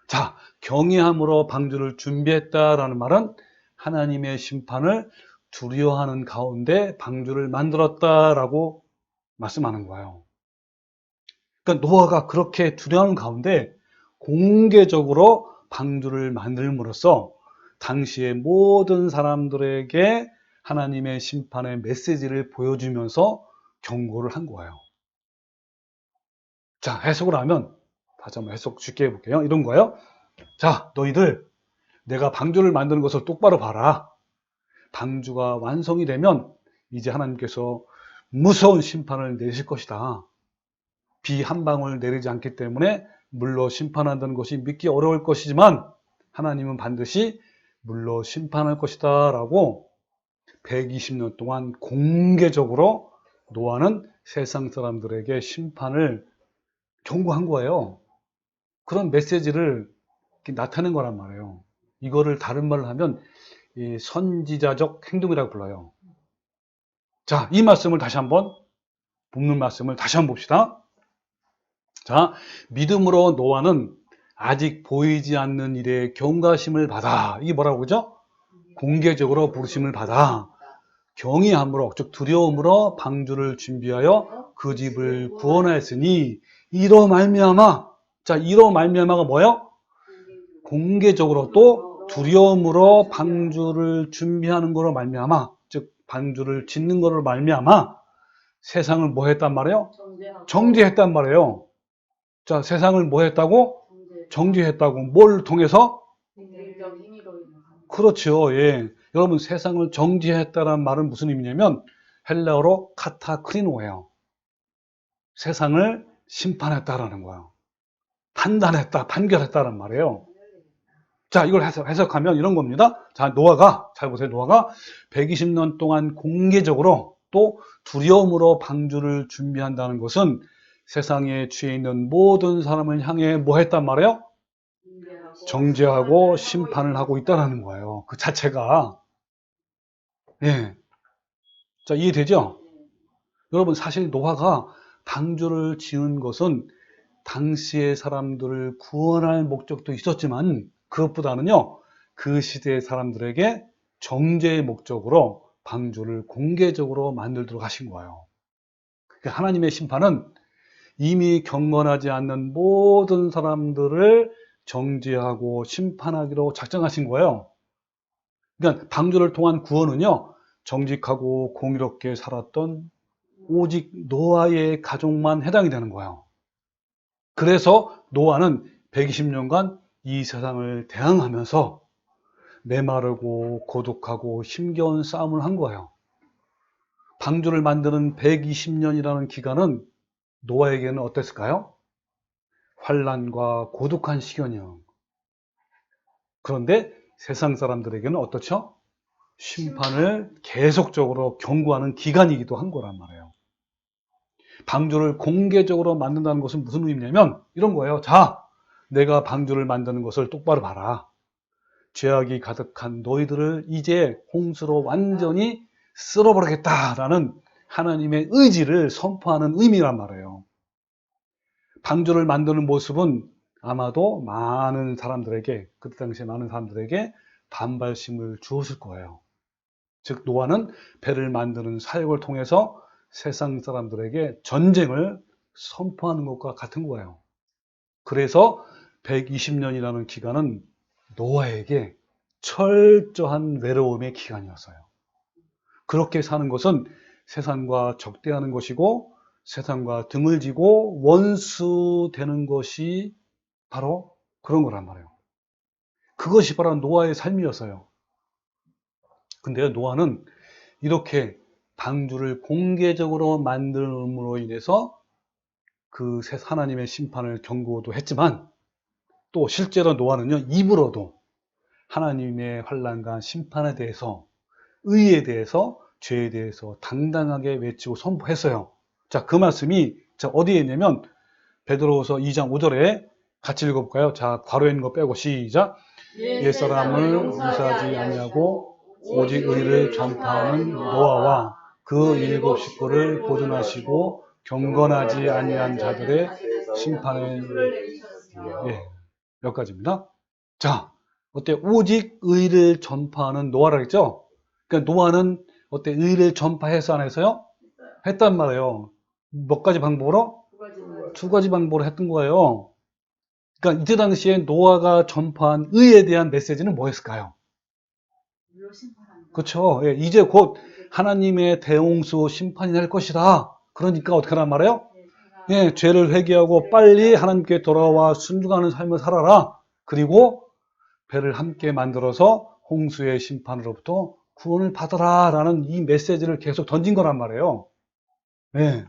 [SPEAKER 1] 자, 경외함으로 방주를 준비했다라는 말은 하나님의 심판을 두려워하는 가운데 방주를 만들었다라고 말씀하는 거예요. 그러니까 노아가 그렇게 두려워하는 가운데 공개적으로 방주를 만들므로써 당시의 모든 사람들에게 하나님의 심판의 메시지를 보여주면서 경고를 한 거예요. 자, 해석을 하면 다시 한번 해석 쉽게 해볼게요. 이런 거예요. 자, 너희들 내가 방주를 만드는 것을 똑바로 봐라. 방주가 완성이 되면 이제 하나님께서 무서운 심판을 내리실 것이다. 비 한 방울 내리지 않기 때문에 물로 심판한다는 것이 믿기 어려울 것이지만 하나님은 반드시 물로 심판할 것이다 라고 120년 동안 공개적으로 노아는 세상 사람들에게 심판을 경고한 거예요. 그런 메시지를 나타낸 거란 말이에요. 이거를 다른 말로 하면 이 선지자적 행동이라고 불러요. 자, 이 말씀을 다시 한번 본문 말씀을 다시 한번 봅시다. 자, 믿음으로 노아는 아직 보이지 않는 일에 경각심을 받아. 이게 뭐라고 그러죠? 공개적으로 부르심을 받아. 경외함으로, 즉 두려움으로 방주를 준비하여 그 집을 구원하였으니 이로 말미암아. 자, 이로 말미암아가 뭐예요? 공개적으로 또 두려움으로 방주를 준비하는 거로 말미암아, 즉 방주를 짓는 거로 말미암아 세상을 뭐 했단 말이에요? 정죄했단 말이에요. 자, 세상을 뭐 했다고? 정죄했다고. 뭘 통해서? 그렇죠. 예. 여러분, 세상을 정죄했다는 말은 무슨 의미냐면 헬라어로 카타크리노예요. 세상을 심판했다라는 거예요. 판단했다, 판결했다는 말이에요. 자, 이걸 해석하면 이런 겁니다. 자, 노아가, 잘 보세요. 노아가 120년 동안 공개적으로 또 두려움으로 방주를 준비한다는 것은 세상에 취해 있는 모든 사람을 향해 뭐 했단 말이에요? 정죄하고 심판을 하고 있다는 거예요. 그 자체가. 예. 자, 이해되죠? 여러분, 사실 노아가 방주를 지은 것은 당시의 사람들을 구원할 목적도 있었지만 그것보다는요, 그 시대의 사람들에게 정죄의 목적으로 방주를 공개적으로 만들도록 하신 거예요. 하나님의 심판은 이미 경건하지 않는 모든 사람들을 정죄하고 심판하기로 작정하신 거예요. 그러니까 방주를 통한 구원은요, 정직하고 공의롭게 살았던 오직 노아의 가족만 해당이 되는 거예요. 그래서 노아는 120년간 이 세상을 대항하면서 메마르고 고독하고 힘겨운 싸움을 한 거예요. 방주를 만드는 120년이라는 기간은 노아에게는 어땠을까요? 환난과 고독한 시간이요. 그런데 세상 사람들에게는 어떻죠? 심판을 계속적으로 경고하는 기간이기도 한 거란 말이에요. 방주를 공개적으로 만든다는 것은 무슨 의미냐면 이런 거예요. 자, 내가 방주를 만드는 것을 똑바로 봐라. 죄악이 가득한 너희들을 이제 홍수로 완전히 쓸어버리겠다라는 하나님의 의지를 선포하는 의미란 말이에요. 방주를 만드는 모습은 아마도 많은 사람들에게, 그때 당시에 많은 사람들에게 반발심을 주었을 거예요. 즉 노아는 배를 만드는 사역을 통해서 세상 사람들에게 전쟁을 선포하는 것과 같은 거예요. 그래서 120년이라는 기간은 노아에게 철저한 외로움의 기간이었어요. 그렇게 사는 것은 세상과 적대하는 것이고 세상과 등을 지고 원수되는 것이 바로 그런 거란 말이에요. 그것이 바로 노아의 삶이었어요. 근데 노아는 이렇게 방주를 공개적으로 만듦으로 인해서 그 하나님의 심판을 경고도 했지만 또 실제로 노아는요, 입으로도 하나님의 환난과 심판에 대해서, 의에 대해서, 죄에 대해서 당당하게 외치고 선포했어요. 자, 그 말씀이 어디에 있냐면 베드로후서 2장 5절에 같이 읽어볼까요? 자, 괄호에 있는 거 빼고 시작. 옛사람을 용서하지 아니하고 오직 의를 전파하는 노아와 그 일곱 식구를 보존하시고 경건하지 아니한 자들의 심판에 여기까지입니다. 자, 어때? 오직 의를 전파하는 노아라 했죠? 그러니까 노아는 어때? 의를 전파해서 안 해서요? 했단 말이에요. 몇 가지 방법으로? 두 가지 방법으로 했던 거예요. 그러니까 이때 당시에 노아가 전파한 의에 대한 메시지는 뭐였을까요? 그렇죠. 예, 이제 곧 하나님의 대홍수 심판이 날 것이다. 그러니까 어떻게 하란 말이에요? 예, 죄를 회개하고 빨리 하나님께 돌아와 순종하는 삶을 살아라. 그리고 배를 함께 만들어서 홍수의 심판으로부터 구원을 받아라 라는 이 메시지를 계속 던진 거란 말이에요. 예.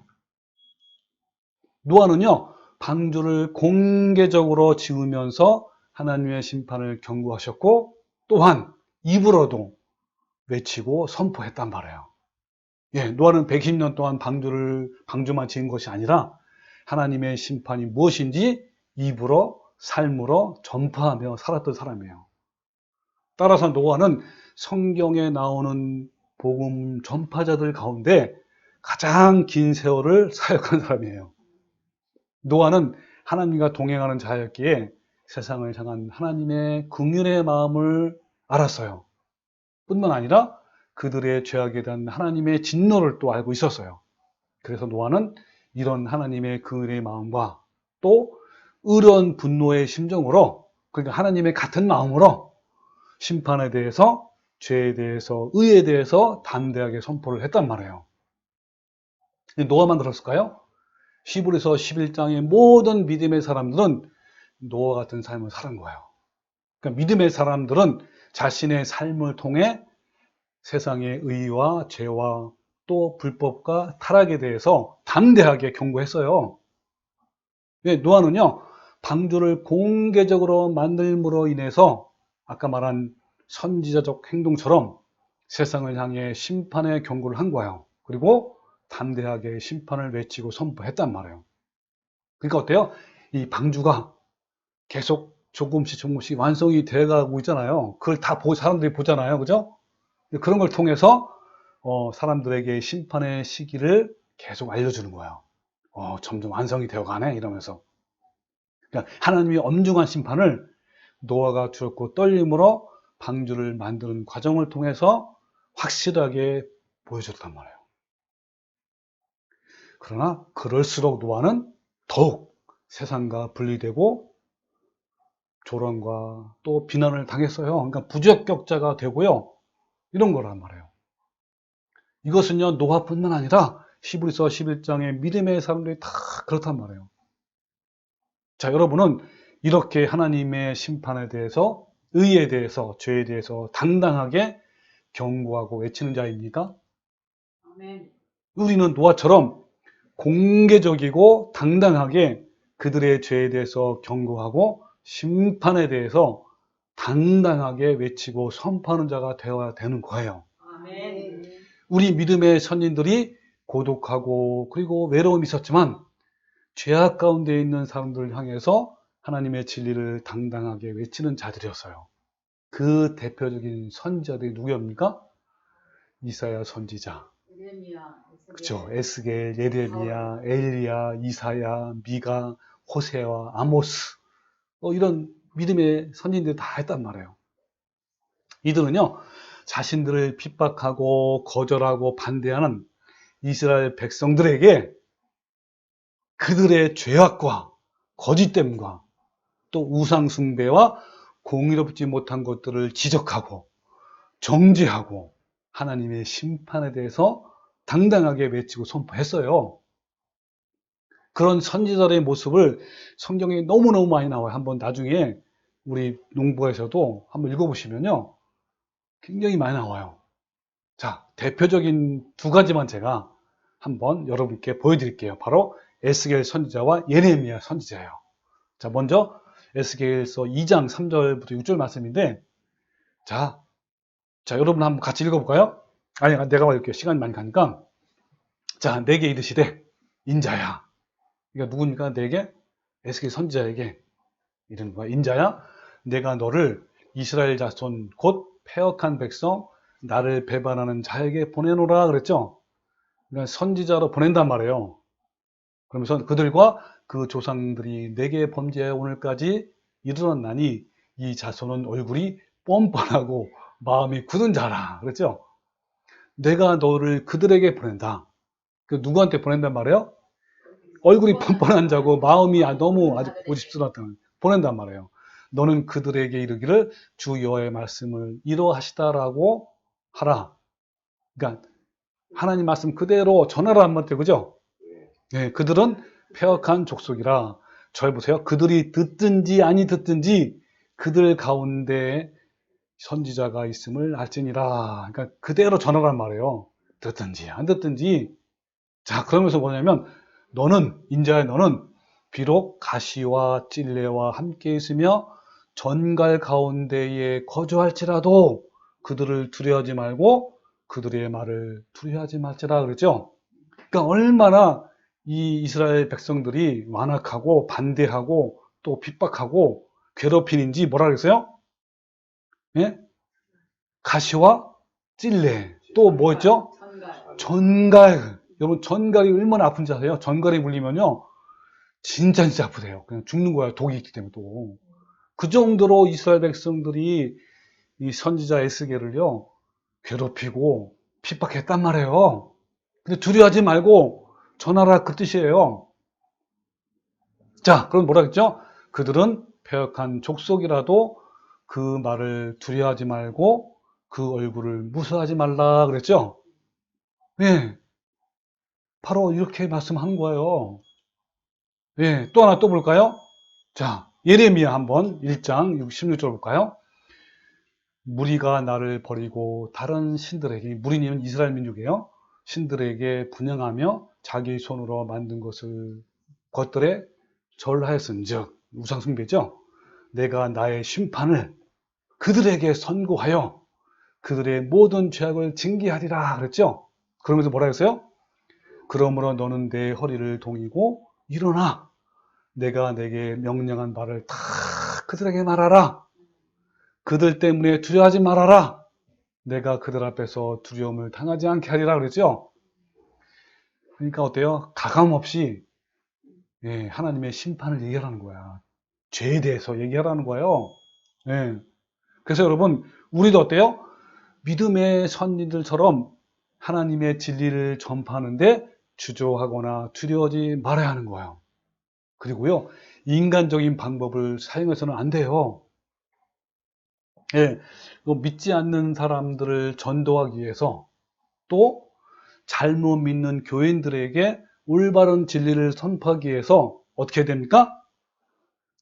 [SPEAKER 1] 노아는요, 방주를 공개적으로 지으면서 하나님의 심판을 경고하셨고 또한 입으로도 외치고 선포했단 말이에요. 예, 노아는 120년 동안 방주만 지은 것이 아니라 하나님의 심판이 무엇인지 입으로 삶으로 전파하며 살았던 사람이에요. 따라서 노아는 성경에 나오는 복음 전파자들 가운데 가장 긴 세월을 사역한 사람이에요. 노아는 하나님과 동행하는 자였기에 세상을 향한 하나님의 긍휼의 마음을 알았어요. 뿐만 아니라 그들의 죄악에 대한 하나님의 진노를 또 알고 있었어요. 그래서 노아는 이런 하나님의 긍휼의 마음과 또 의로운 분노의 심정으로, 그러니까 하나님의 같은 마음으로 심판에 대해서, 죄에 대해서, 의에 대해서 담대하게 선포를 했단 말이에요. 노아만 그랬을까요? 히브리서 11장의 모든 믿음의 사람들은 노아 같은 삶을 살은 거예요. 그러니까 믿음의 사람들은 자신의 삶을 통해 세상의 의와 죄와 또 불법과 타락에 대해서 담대하게 경고했어요. 노아는요, 방주를 공개적으로 만들므로 인해서 아까 말한 선지자적 행동처럼 세상을 향해 심판의 경고를 한 거예요. 그리고 담대하게 심판을 외치고 선포했단 말이에요. 그러니까 어때요? 이 방주가 계속 조금씩 완성이 돼가고 있잖아요. 그걸 다 사람들이 보잖아요. 그죠? 그런 걸 통해서 사람들에게 심판의 시기를 계속 알려주는 거예요. 점점 완성이 되어가네 이러면서. 그러니까 하나님의 엄중한 심판을 노아가 두렵고 떨림으로 방주를 만드는 과정을 통해서 확실하게 보여줬단 말이에요. 그러나 그럴수록 노아는 더욱 세상과 분리되고 조롱과 또 비난을 당했어요. 그러니까 부적격자가 되고요. 이런 거란 말이에요. 이것은요, 노아뿐만 아니라 히브리서 11장의 믿음의 사람들이 다 그렇단 말이에요. 자, 여러분은 이렇게 하나님의 심판에 대해서, 의에 대해서, 죄에 대해서 당당하게 경고하고 외치는 자입니까? 아멘. 우리는 노아처럼 공개적이고 당당하게 그들의 죄에 대해서 경고하고 심판에 대해서 당당하게 외치고 선포하는 자가 되어야 되는 거예요. 아멘. 우리 믿음의 선진들이 고독하고 그리고 외로움이 있었지만 죄악 가운데 있는 사람들을 향해서 하나님의 진리를 당당하게 외치는 자들이었어요. 그 대표적인 선지자들이 누구입니까? 이사야 선지자, 그렇죠? 에스겔, 예레미야, 엘리야, 이사야, 미가, 호세와 아모스, 이런 믿음의 선지자들이 다 했단 말이에요. 이들은요, 자신들을 핍박하고 거절하고 반대하는 이스라엘 백성들에게 그들의 죄악과 거짓됨과 또 우상숭배와 공의롭지 못한 것들을 지적하고 정죄하고 하나님의 심판에 대해서 당당하게 외치고 선포했어요. 그런 선지자들의 모습을 성경에 너무너무 많이 나와요. 한번 나중에 우리 농부에서도 한번 읽어보시면요, 굉장히 많이 나와요. 자, 대표적인 두 가지만 제가 한번 여러분께 보여드릴게요. 바로 에스겔 선지자와 예레미야 선지자예요. 자, 먼저 에스겔서 2장 3절부터 6절 말씀인데, 자, 여러분 한번 같이 읽어볼까요? 아니, 내가 읽을게요. 시간이 많이 가니까. 자, 내게 이르시되 인자야. 그러니까 누굽니까? 내게? 에스겔 선지자에게 이르는 거야. 인자야, 내가 너를 이스라엘 자손 곧 패역한 백성, 나를 배반하는 자에게 보내노라 그랬죠. 그러니까 선지자로 보낸단 말이에요. 그러면서 그들과 그 조상들이 내게 범죄하여 오늘까지 이르렀나니 이 자손은 얼굴이 뻔뻔하고 마음이 굳은 자라 그랬죠. 내가 너를 그들에게 보낸다. 누구한테 보낸단 말이에요? 얼굴이 뻔뻔한 자고 마음이 너무 아주 고집스럽다는 보낸단 말이에요. 너는 그들에게 이르기를 주 여호와의 말씀을 이러하시다라고 하라. 그러니까 하나님 말씀 그대로 전하라 한 말때 그죠? 네, 그들은 패역한 족속이라. 절 보세요. 그들이 듣든지 아니 듣든지 그들 가운데 선지자가 있음을 알지니라. 그러니까 그대로 전하란 말이에요. 듣든지 안 듣든지. 자, 그러면서 뭐냐면 너는 인자야, 너는 비록 가시와 찔레와 함께 있으며 전갈 가운데에 거주할지라도 그들을 두려워하지 말고 그들의 말을 두려워하지 말지라 그랬죠. 그러니까 얼마나 이 이스라엘 백성들이 완악하고 반대하고 또 핍박하고 괴롭히는지 뭐라 그랬어요? 예? 가시와 찔레 또 뭐였죠? 전갈. 여러분 전갈이 얼마나 아픈지 아세요? 전갈이 물리면요 진짜 아프대요. 그냥 죽는 거예요. 독이 있기 때문에 또. 그 정도로 이스라엘 백성들이 이 선지자 에스겔을요 괴롭히고 핍박했단 말이에요. 근데 두려워하지 말고 전하라 그 뜻이에요. 자, 그럼 뭐라 그랬죠? 그들은 패역한 족속이라도 그 말을 두려워하지 말고 그 얼굴을 무서워하지 말라 그랬죠? 네, 바로 이렇게 말씀한 거예요. 네, 또 하나 또 볼까요? 자, 예레미야 한번 1장 16절 볼까요? 무리가 나를 버리고 다른 신들에게, 무리는 이스라엘 민족이에요. 신들에게 분양하며 자기 손으로 만든 것들에 절하였은즉, 우상 숭배죠. 내가 나의 심판을 그들에게 선고하여 그들의 모든 죄악을 징계하리라 그랬죠. 그러면서 뭐라 했어요? 그러므로 너는 내 허리를 동이고 일어나 내가 내게 명령한 바를 다 그들에게 말하라. 그들 때문에 두려워하지 말아라. 내가 그들 앞에서 두려움을 당하지 않게 하리라 그랬죠. 그러니까 어때요? 가감없이 하나님의 심판을 얘기하라는 거야. 죄에 대해서 얘기하라는 거예요. 예. 그래서 여러분 우리도 어때요? 믿음의 선진들처럼 하나님의 진리를 전파하는데 주저하거나 두려워하지 말아야 하는 거예요. 그리고요 인간적인 방법을 사용해서는 안 돼요. 예, 믿지 않는 사람들을 전도하기 위해서 또 잘못 믿는 교인들에게 올바른 진리를 선포하기 위해서 어떻게 됩니까?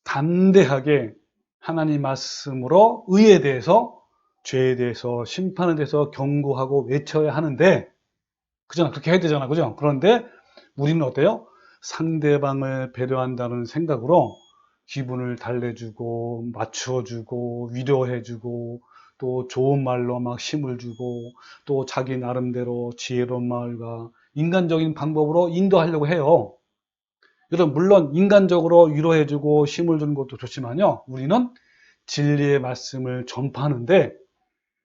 [SPEAKER 1] 담대하게 하나님 말씀으로 의에 대해서 죄에 대해서 심판에 대해서 경고하고 외쳐야 하는데 그잖아 그렇게 해야 되잖아 그죠? 그런데 우리는 어때요? 상대방을 배려한다는 생각으로 기분을 달래주고 맞춰주고 위로해주고 또 좋은 말로 막 힘을 주고 또 자기 나름대로 지혜로운 말과 인간적인 방법으로 인도하려고 해요. 여러분 물론 인간적으로 위로해주고 힘을 주는 것도 좋지만요 우리는 진리의 말씀을 전파하는데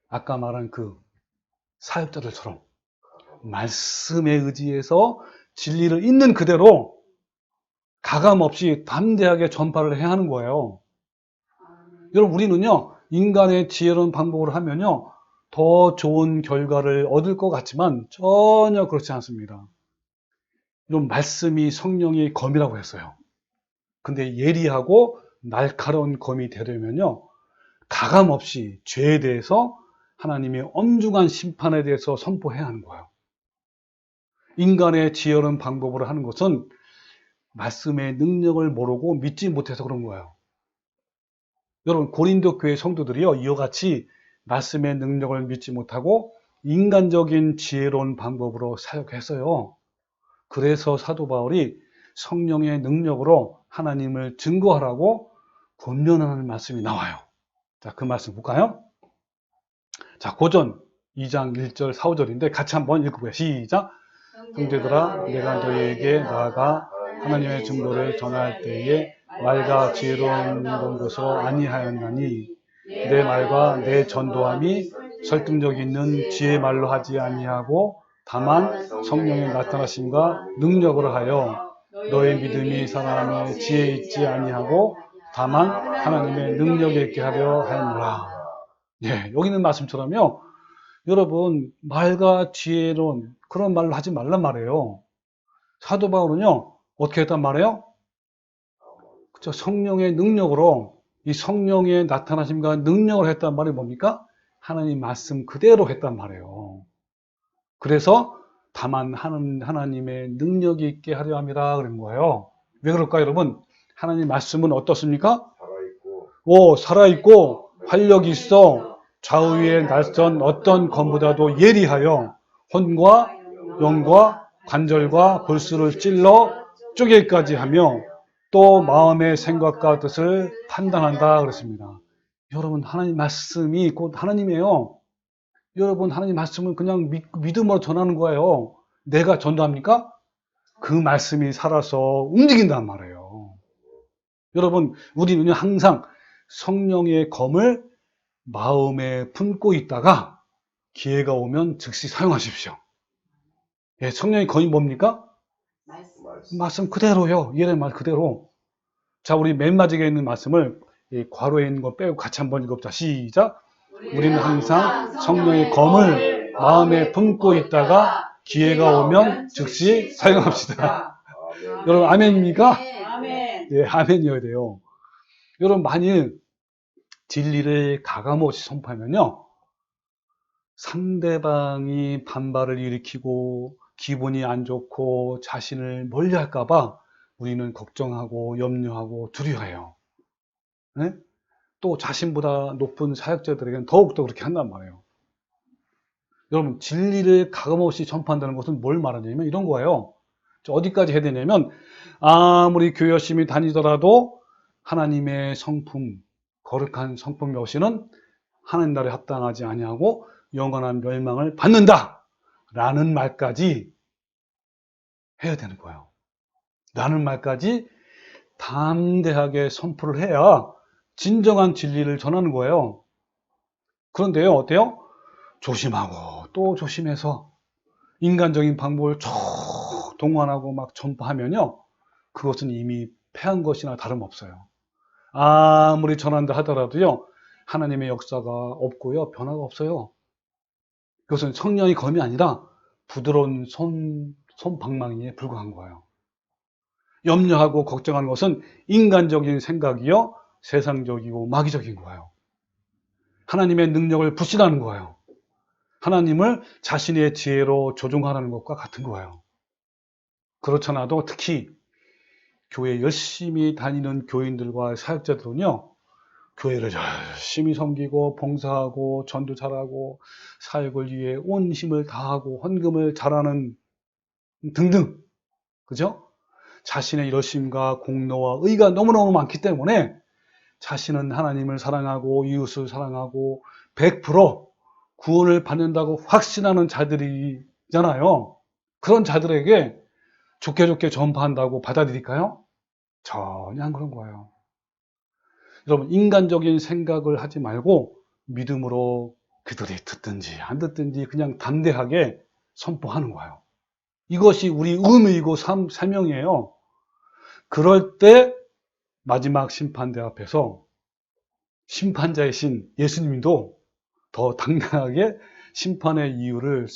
[SPEAKER 1] 아까 말한 그 사역자들처럼 말씀에 의지해서 진리를 있는 그대로 가감없이 담대하게 전파를 해야 하는 거예요. 여러분 우리는요 인간의 지혜로운 방법으로 하면요 더 좋은 결과를 얻을 것 같지만 전혀 그렇지 않습니다. 이런 말씀이 성령의 검이라고 했어요. 근데 예리하고 날카로운 검이 되려면요 가감없이 죄에 대해서 하나님의 엄중한 심판에 대해서 선포해야 하는 거예요. 인간의 지혜로운 방법으로 하는 것은 말씀의 능력을 모르고 믿지 못해서 그런 거예요. 여러분 고린도 교회 성도들이요 이와 같이 말씀의 능력을 믿지 못하고 인간적인 지혜로운 방법으로 사역했어요. 그래서 사도 바울이 성령의 능력으로 하나님을 증거하라고 권면하는 말씀이 나와요. 자, 그 말씀 볼까요? 자, 고전 2장 1절 4, 5절인데 같이 한번 읽어보세요. 시작. 형제들아 내가 너희에게 나아가 하나님의 증거를 전할 때에 말과 지혜로운 것으로 아니하였나니 내 말과 내 전도함이 설득력 있는 지혜 말로 하지 아니하고 다만 성령의 나타나심과 능력으로 하여 너의 믿음이 사람의 지혜에 있지 아니하고 다만 하나님의 능력에 있게 하려 하였노라. 예, 여기 있는 말씀처럼요 여러분 말과 지혜로운 그런 말로 하지 말란 말이에요. 사도 바울은요 어떻게 했단 말이에요? 그쵸, 성령의 능력으로 이 성령의 나타나심과 능력을 했단 말이 뭡니까? 하나님 말씀 그대로 했단 말이에요. 그래서 다만 하나님의 능력이 있게 하려 함이라 그런 거예요. 왜 그럴까요, 여러분? 하나님 말씀은 어떻습니까? 살아있고 활력이 있어 좌우의 날선 어떤 검보다도 예리하여 혼과 영과 관절과 골수를 찔러 쪼개기까지 하며 또 마음의 생각과 뜻을 판단한다 그랬습니다. 여러분, 하나님 말씀이 곧 하나님이에요. 여러분, 하나님 말씀은 그냥 믿음으로 전하는 거예요. 내가 전도합니까? 그 말씀이 살아서 움직인단 말이에요. 여러분, 우리는 항상 성령의 검을 마음에 품고 있다가 기회가 오면 즉시 사용하십시오. 예, 성령의 검이 뭡니까? 말씀 그대로요. 예레미야 말 그대로. 자, 우리 맨 마지막에 있는 말씀을 괄호에 있는 거 빼고 같이 한번 읽어보자. 시작. 우리는 항상 성령의 검을 마음에 품고 있다가 기회가 오면 즉시 사용합시다. 여러분, 아멘입니까?
[SPEAKER 2] 아멘.
[SPEAKER 1] 예, 아멘이어야 돼요. 여러분, 만일 진리를 가감없이 선포하면요, 상대방이 반발을 일으키고 기분이 안 좋고 자신을 멀리할까봐 우리는 걱정하고 염려하고 두려워해요. 네? 또 자신보다 높은 사역자들에게는 더욱더 그렇게 한단 말이에요. 여러분, 진리를 가감없이 전파한다는 것은 뭘 말하냐면 이런 거예요. 어디까지 해야 되냐면, 아무리 교회 열심히 다니더라도 하나님의 성품, 거룩한 성품 여시는 하나님 나라에 합당하지 아니하고 영원한 멸망을 받는다 라는 말까지 해야 되는 거예요. 라는 말까지 담대하게 선포를 해야 진정한 진리를 전하는 거예요. 그런데요, 어때요? 조심하고 또 조심해서 인간적인 방법을 쭉 동원하고 막 전파하면요, 그것은 이미 패한 것이나 다름없어요. 아무리 전한다 하더라도요, 하나님의 역사가 없고요, 변화가 없어요. 그것은 성령의 검이 아니라 부드러운 손방망이에 불과한 거예요. 염려하고 걱정하는 것은 인간적인 생각이요, 세상적이고 마귀적인 거예요. 하나님의 능력을 부신하는 거예요. 하나님을 자신의 지혜로 조종하라는 것과 같은 거예요. 그렇잖아도 특히 교회 열심히 다니는 교인들과 사역자들은요, 교회를 열심히 섬기고 봉사하고 전도 잘하고 사역을 위해 온 힘을 다하고 헌금을 잘하는 등등, 그죠? 자신의 열심과 공로와 의가 너무너무 많기 때문에 자신은 하나님을 사랑하고 이웃을 사랑하고 100% 구원을 받는다고 확신하는 자들이잖아요. 그런 자들에게 좋게 좋게 전파한다고 받아들일까요? 전혀 안 그런 거예요. 여러분, 인간적인 생각을 하지 말고 믿음으로 그들이 듣든지 안 듣든지 그냥 담대하게 선포하는 거예요. 이것이 우리 의무이고 사명이에요. 그럴 때 마지막 심판대 앞에서 심판자이신 예수님도 더 당당하게 심판의 이유를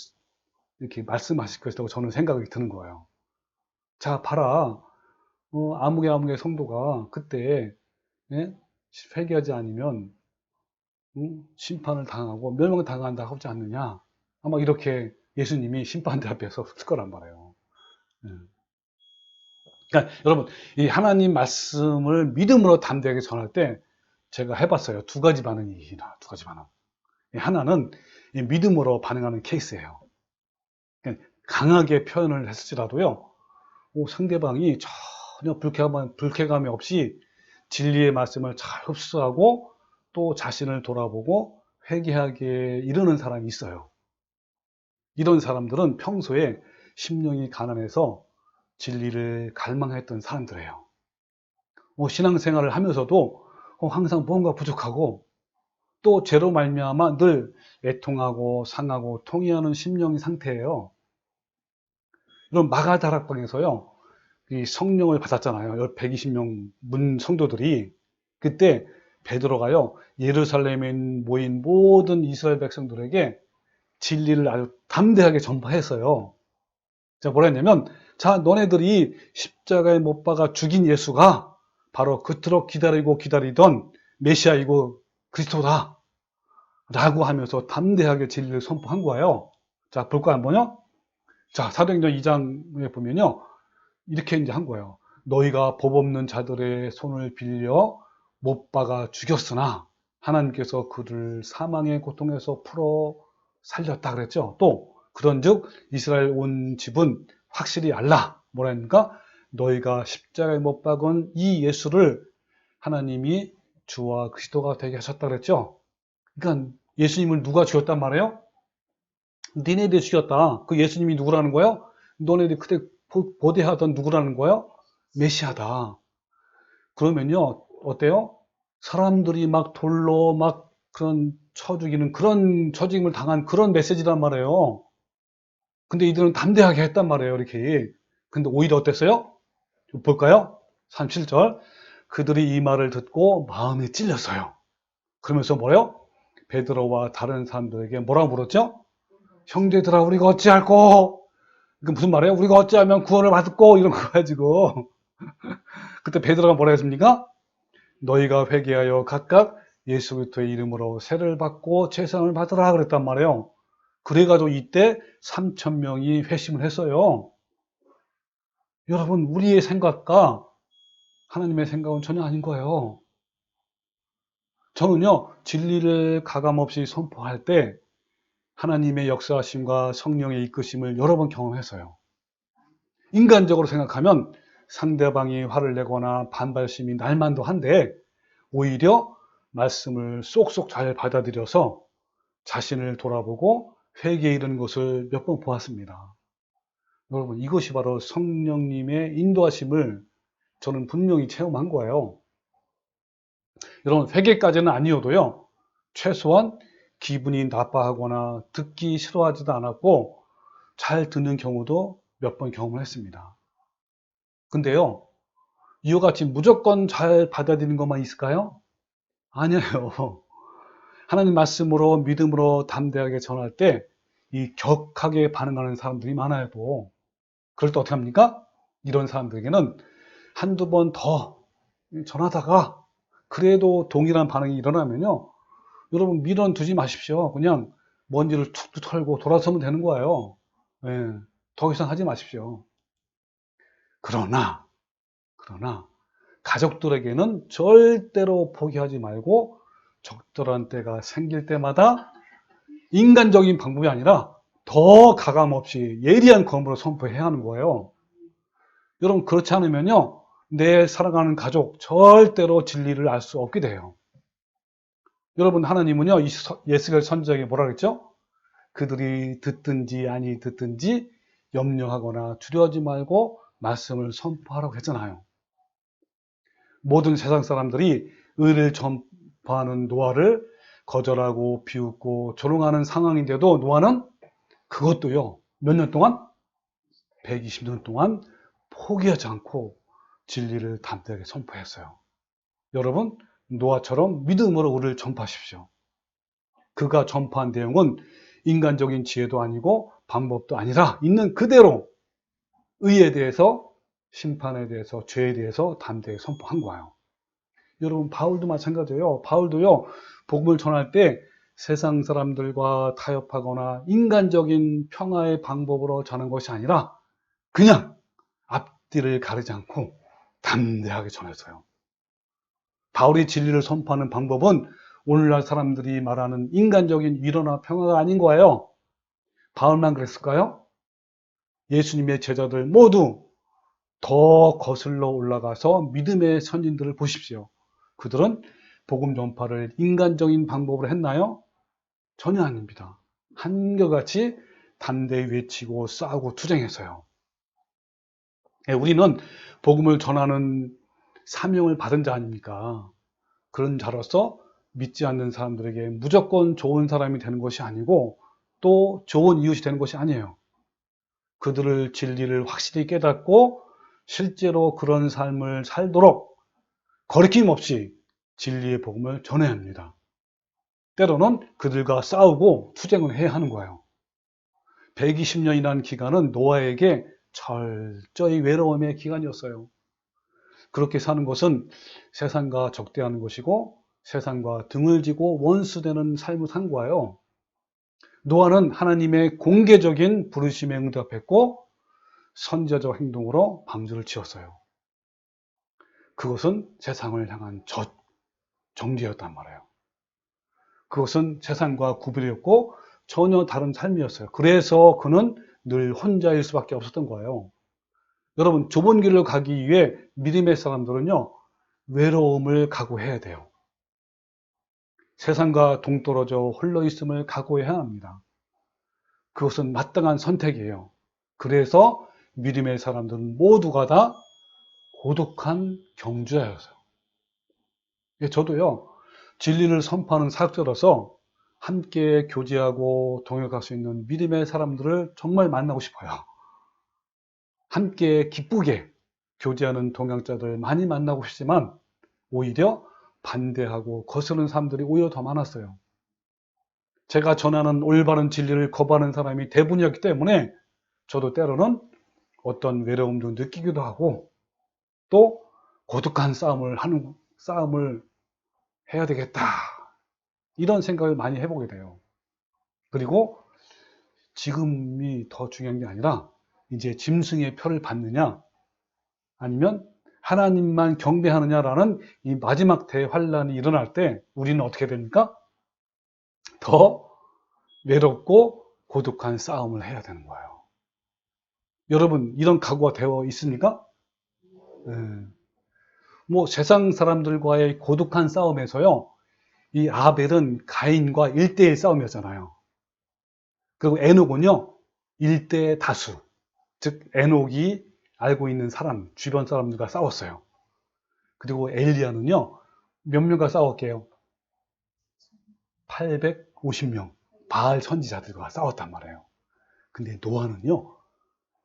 [SPEAKER 1] 이렇게 말씀하실 것이라고 저는 생각이 드는 거예요. 자, 봐라. 아무개 성도가 그때, 예? 회개하지 않으면 심판을 당하고 멸망을 당한다 하지 않느냐. 아마 이렇게 예수님이 심판대 앞에서 쓸 거란 말이에요. 예. 그러니까 여러분, 이 하나님 말씀을 믿음으로 담대하게 전할 때 제가 해봤어요. 두 가지 반응이 있습니다. 두 가지 반응. 하나는 믿음으로 반응하는 케이스예요. 강하게 표현을 했을지라도요, 상대방이 전혀 불쾌감이 없이 진리의 말씀을 잘 흡수하고 또 자신을 돌아보고 회개하게 이르는 사람이 있어요. 이런 사람들은 평소에 심령이 가난해서 진리를 갈망했던 사람들이에요. 신앙생활을 하면서도 항상 뭔가 부족하고 또 죄로 말미암아 늘 애통하고 상하고 통회하는 심령의 상태예요. 이런 마가다락방에서요, 이 성령을 받았잖아요. 120명 문 성도들이. 그때 베드로가요, 예루살렘에 모인 모든 이스라엘 백성들에게 진리를 아주 담대하게 전파했어요. 자, 뭐라 했냐면, 자, 너네들이 십자가에 못 박아 죽인 예수가 바로 그토록 기다리고 기다리던 메시아이고 그리스도다 라고 하면서 담대하게 진리를 선포한 거예요. 자, 볼까요, 한번요? 자, 사도행전 2장에 보면요, 이렇게 이제 한 거예요. 너희가 법 없는 자들의 손을 빌려 못 박아 죽였으나 하나님께서 그를 사망의 고통에서 풀어 살렸다 그랬죠. 또 그런즉 이스라엘 온 집은 확실히 알라. 뭐라니까? 너희가 십자가에 못 박은 이 예수를 하나님이 주와 그리스도가 되게 하셨다 그랬죠. 그러니까 예수님을 누가 죽였단 말이에요? 니네들이 죽였다. 그 예수님이 누구라는 거예요? 너네들이 그때 보대하던 누구라는 거예요? 메시아다. 그러면요, 어때요? 사람들이 막 돌로 막 그런 쳐 죽이는 그런 처짐을 당한 그런 메시지란 말이에요. 근데 이들은 담대하게 했단 말이에요, 이렇게. 근데 오히려 어땠어요? 볼까요? 37절. 그들이 이 말을 듣고 마음에 찔렸어요. 그러면서 뭐래요? 베드로와 다른 사람들에게 뭐라고 물었죠? 형제들아, 우리가 어찌할꼬? 그 무슨 말이에요? 우리가 어찌하면 구원을 받고 이런 거 가지고. 그때 베드로가 뭐라 했습니까? 너희가 회개하여 각각 예수 그리스도의 이름으로 세를 받고 제사를 받으라 그랬단 말이에요. 그래가지고 이때 3,000명이 회심을 했어요. 여러분, 우리의 생각과 하나님의 생각은 전혀 아닌 거예요. 저는요, 진리를 가감없이 선포할 때 하나님의 역사하심과 성령의 이끄심을 여러 번 경험했어요. 인간적으로 생각하면 상대방이 화를 내거나 반발심이 날 만도 한데 오히려 말씀을 쏙쏙 잘 받아들여서 자신을 돌아보고 회개에 이르는 것을 몇 번 보았습니다. 여러분, 이것이 바로 성령님의 인도하심을 저는 분명히 체험한 거예요. 여러분, 회개까지는 아니어도요, 최소한 기분이 나빠하거나 듣기 싫어하지도 않았고 잘 듣는 경우도 몇 번 경험을 했습니다. 근데요, 이와 같이 무조건 잘 받아들이는 것만 있을까요? 아니에요. 하나님 말씀으로 믿음으로 담대하게 전할 때 이 격하게 반응하는 사람들이 많아요. 또 그럴 때 어떻게 합니까? 이런 사람들에게는 한두 번 더 전하다가 그래도 동일한 반응이 일어나면요, 여러분 미련 두지 마십시오. 그냥 먼지를 툭툭 털고 돌아서면 되는 거예요. 예, 더 이상 하지 마십시오. 그러나 가족들에게는 절대로 포기하지 말고 적절한 때가 생길 때마다 인간적인 방법이 아니라 더 가감없이 예리한 검으로 선포해야 하는 거예요. 여러분, 그렇지 않으면요, 내 사랑하는 가족 절대로 진리를 알 수 없게 돼요. 여러분, 하나님은요, 예스겔 선지자에게 뭐라 그랬죠? 그들이 듣든지 아니 듣든지 염려하거나 두려워하지 말고 말씀을 선포하라고 했잖아요. 모든 세상 사람들이 의를 전파하는 노아를 거절하고 비웃고 조롱하는 상황인데도 노아는 그것도요, 몇 년 동안? 120년 동안 포기하지 않고 진리를 담대하게 선포했어요. 여러분, 노아처럼 믿음으로 의를 전파하십시오. 그가 전파한 내용은 인간적인 지혜도 아니고 방법도 아니라 있는 그대로 의에 대해서, 심판에 대해서, 죄에 대해서 담대하게 선포한 거예요. 여러분, 바울도 마찬가지예요. 바울도요, 복음을 전할 때 세상 사람들과 타협하거나 인간적인 평화의 방법으로 전한 것이 아니라 그냥 앞뒤를 가리지 않고 담대하게 전했어요. 바울이 진리를 선포하는 방법은 오늘날 사람들이 말하는 인간적인 위로나 평화가 아닌 거예요. 바울만 그랬을까요? 예수님의 제자들 모두 더 거슬러 올라가서 믿음의 선진들을 보십시오. 그들은 복음 전파를 인간적인 방법으로 했나요? 전혀 아닙니다. 한결같이 담대히 외치고 싸우고 투쟁했어요. 우리는 복음을 전하는 사명을 받은 자 아닙니까? 그런 자로서 믿지 않는 사람들에게 무조건 좋은 사람이 되는 것이 아니고 또 좋은 이웃이 되는 것이 아니에요. 그들을 진리를 확실히 깨닫고 실제로 그런 삶을 살도록 거리낌 없이 진리의 복음을 전해야 합니다. 때로는 그들과 싸우고 투쟁을 해야 하는 거예요. 120년이라는 기간은 노아에게 철저히 외로움의 기간이었어요. 그렇게 사는 것은 세상과 적대하는 것이고 세상과 등을 지고 원수되는 삶을 산 거예요. 노아는 하나님의 공개적인 부르심에 응답했고 선지자적 행동으로 방주를 지었어요. 그것은 세상을 향한 정죄였단 말이에요. 그것은 세상과 구별이었고 전혀 다른 삶이었어요. 그래서 그는 늘 혼자일 수밖에 없었던 거예요. 여러분, 좁은 길로 가기 위해 믿음의 사람들은요, 외로움을 각오해야 돼요. 세상과 동떨어져 홀로 있음을 각오해야 합니다. 그것은 마땅한 선택이에요. 그래서 믿음의 사람들은 모두가 다 고독한 경주자였어요. 저도요, 진리를 선포하는 사역자로서 함께 교제하고 동역할 수 있는 믿음의 사람들을 정말 만나고 싶어요. 함께 기쁘게 교제하는 동역자들 많이 만나고 싶지만 오히려 반대하고 거스르는 사람들이 오히려 더 많았어요. 제가 전하는 올바른 진리를 거부하는 사람이 대부분이었기 때문에 저도 때로는 어떤 외로움도 느끼기도 하고 또 고독한 싸움을 해야 되겠다, 이런 생각을 많이 해보게 돼요. 그리고 지금이 더 중요한 게 아니라 이제 짐승의 표를 받느냐 아니면 하나님만 경배하느냐라는 이 마지막 대환란이 일어날 때 우리는 어떻게 됩니까? 더 외롭고 고독한 싸움을 해야 되는 거예요. 여러분, 이런 각오가 되어 있습니까? 뭐 세상 사람들과의 고독한 싸움에서요, 이 아벨은 가인과 1대1 싸움이었잖아요. 그리고 에녹은요 1대 다수, 즉 에녹이 알고 있는 사람, 주변 사람들과 싸웠어요. 그리고 엘리야는요 몇 명과 싸웠게요? 850명 바알 선지자들과 싸웠단 말이에요. 근데 노아는요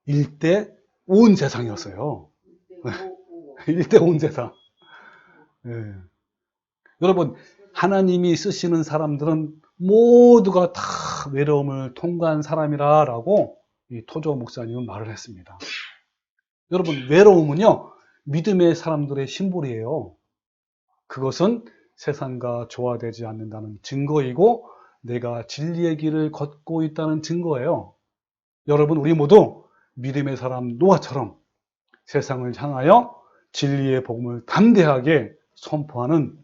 [SPEAKER 1] 1대 온 세상이었어요. 1대 온 세상. 여러분, 하나님이 쓰시는 사람들은 모두가 다 외로움을 통과한 사람이라고 이 토조 목사님은 말을 했습니다. 여러분, 외로움은요 믿음의 사람들의 심볼이에요. 그것은 세상과 조화되지 않는다는 증거이고 내가 진리의 길을 걷고 있다는 증거예요. 여러분, 우리 모두 믿음의 사람 노아처럼 세상을 향하여 진리의 복음을 담대하게 선포하는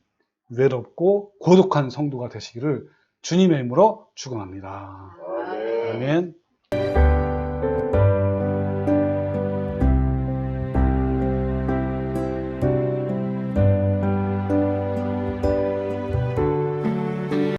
[SPEAKER 1] 외롭고 고독한 성도가 되시기를 주님의 이름으로 축원합니다. 아멘.